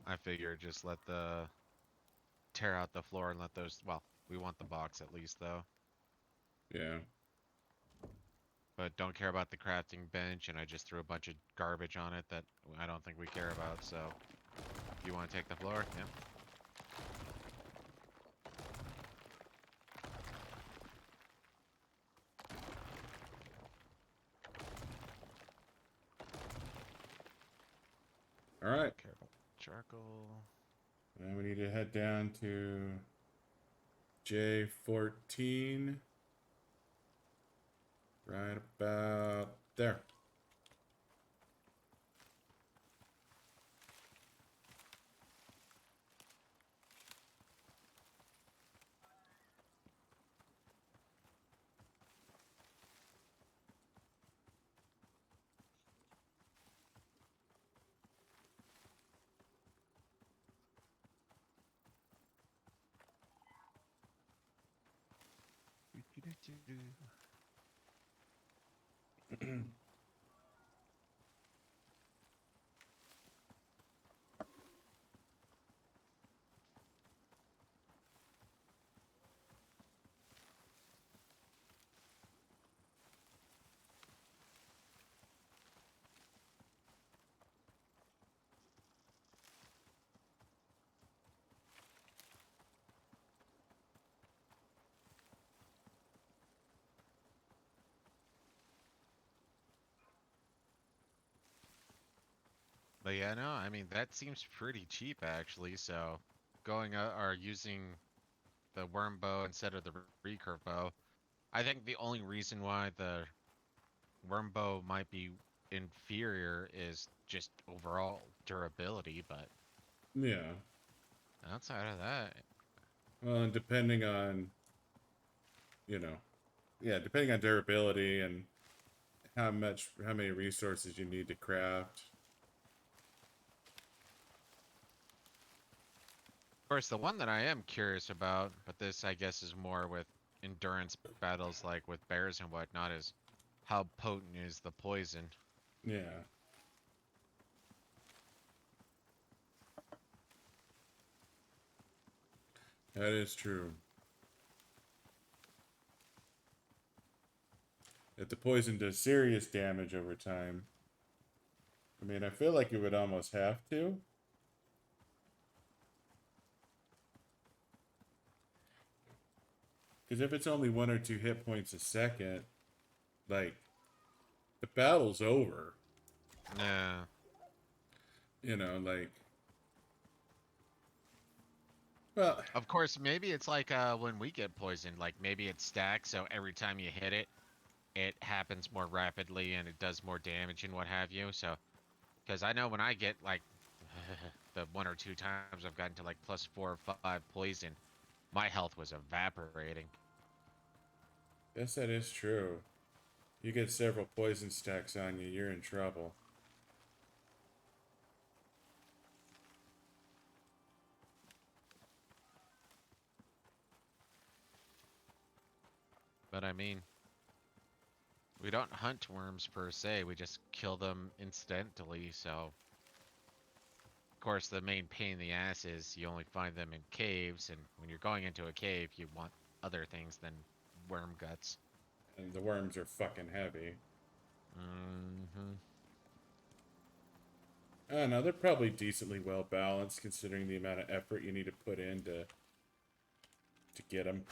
I figure just let the tear out the floor and let those, well, we want the box at least though. Yeah. But don't care about the crafting bench, and I just threw a bunch of garbage on it that I don't think we care about, so you want to take the floor? Yeah. All right. Care about charcoal. Now we need to head down to J14. Right about there. But yeah, no, I mean that seems pretty cheap actually. So going or using the worm bow instead of the recurve bow. I think the only reason why the worm bow might be inferior is just overall durability, but Yeah. outside of that, Well, and depending on, yeah, depending on durability and how many resources you need to craft. of course, the one that I am curious about, but this I guess is more with endurance battles like with bears and whatnot, is how potent is the poison? Yeah. That is true. If the poison does serious damage over time, I mean, I feel like it would almost have to. Because if it's only 1 or 2 hit points a second, like, the battle's over. Yeah. Like, well, Of course, maybe it's like when we get poisoned, like maybe it stacks, so every time you hit it, it happens more rapidly and it does more damage and what have you. So, because I know when I get like the 1 or 2 times I've gotten to like +4 or +5 poison, my health was evaporating. guess that is true. You get several poison stacks on you, you're in trouble. But I mean, we don't hunt worms per se, we just kill them incidentally, so of course the main pain in the ass is you only find them in caves, and when you're going into a cave you want other things than worm guts. And the worms are fucking heavy. Mm-hmm. I don't know, they're probably decently well balanced considering the amount of effort you need to put in to get them.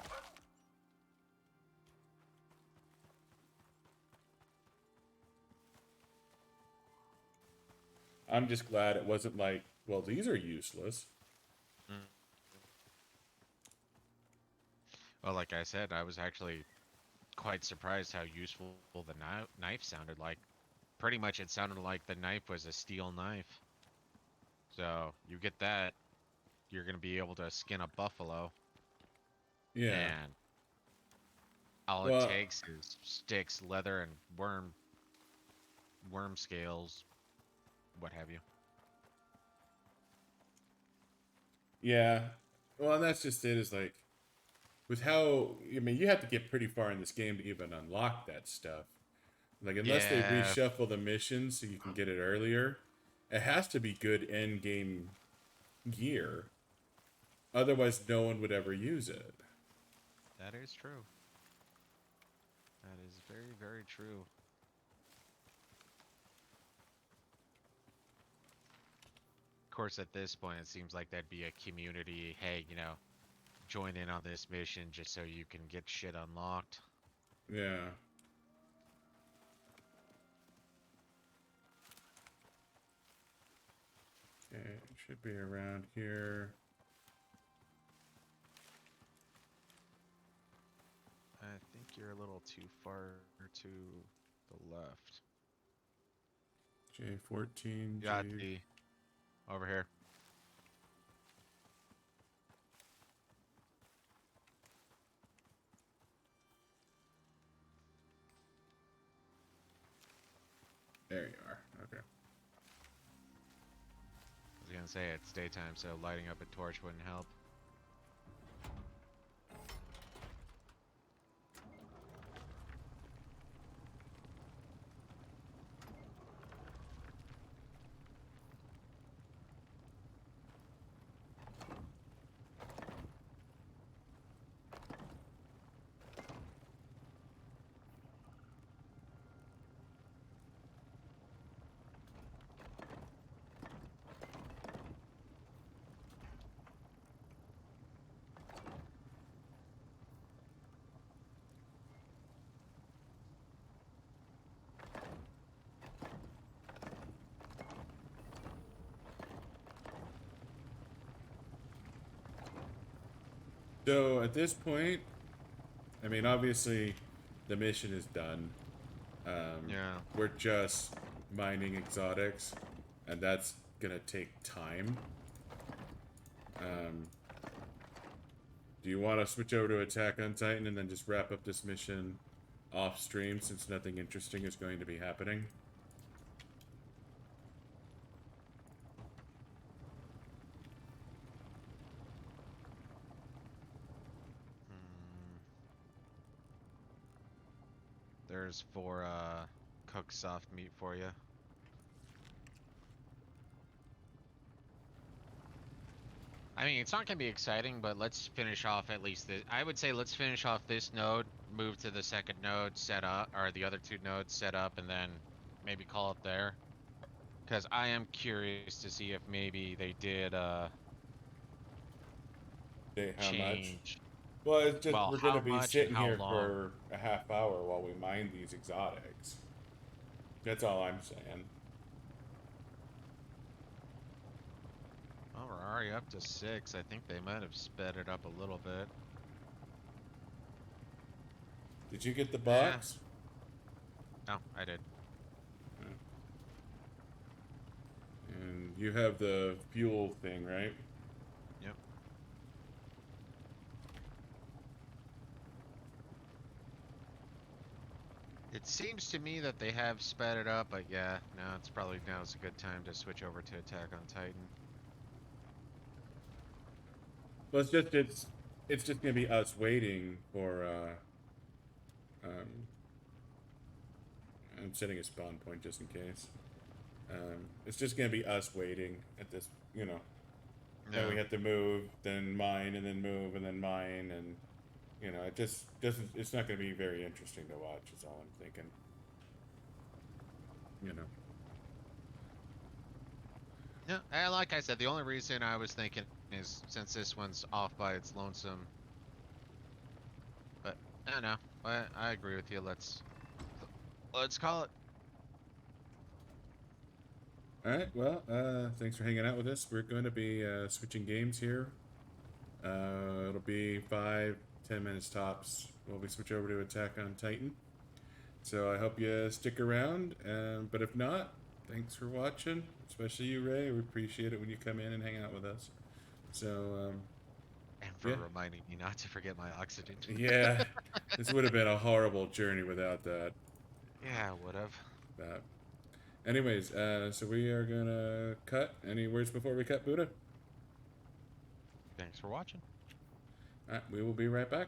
I'm just glad it wasn't like, well, these are useless. Mm. Well, like I said, I was actually quite surprised how useful the knife sounded like. Pretty much it sounded like the knife was a steel knife. So you get that, you're going to be able to skin a buffalo, Yeah. and all it Well, takes is sticks, leather, and worm scales, what have you. yeah. Well, and that's just it, is like, with how, I mean, you have to get pretty far in this game to even unlock that stuff. Like, unless they Yeah, reshuffle the missions so you can get it earlier, it has to be good end game gear. Otherwise, no one would ever use it. that is true. That is very, very true. Of course, at this point, it seems like that'd be a community, hey, join in on this mission just so you can get shit unlocked. Yeah. Okay, it should be around here. you're a little too far to the left. J14, Got J... the over here. There you are. Okay. I was gonna say it's daytime, so lighting up a torch wouldn't help. So at this point, I mean, obviously, the mission is done. Yeah. We're just mining exotics, and that's gonna take time. Do you want to switch over to Attack on Titan and then just wrap up this mission off stream since nothing interesting is going to be happening? There's 4 cooked soft meat for you. I mean, it's not gonna be exciting, but let's finish off at least this. I would say let's finish off this node, move to the second node, set up, or the other 2 nodes set up, and then maybe call it there. Because I am curious to see if maybe they did How much? change. Well, it's just Well, we're how gonna be much sitting and how here long? for a half hour while we mine these exotics. That's all I'm saying. Well, we're already up to 6. I think they might have sped it up a little bit. Did you get the box? No, I did. And you have the fuel thing, right? Yep. It seems to me that they have sped it up, but yeah, no, it's probably now's a good time to switch over to Attack on Titan. Well, it's just gonna be us waiting for I'm setting a spawn point just in case. It's just gonna be us waiting at this, you know. Then we have to move, then mine, and then move, and then mine, and you know, it just doesn't. It's not gonna be very interesting to watch. Is all I'm thinking. You know. No, and like I said, the only reason I was thinking is since this one's off by its lonesome. But I don't know. I agree with you. Let's call it. All right. Well, thanks for hanging out with us. We're going to be switching games here. It'll be 5-10 minutes tops. We'll be switch over to Attack on Titan. So I hope you stick around. But if not, thanks for watching. Especially you, Ray. We appreciate it when you come in and hang out with us. So, And for yeah. reminding me not to forget my oxygen. Yeah, this would have been a horrible journey without that. Yeah, would have. That. Anyways, so we are gonna cut. Any words before we cut, Buddha? Thanks for watching. All right, we will be right back.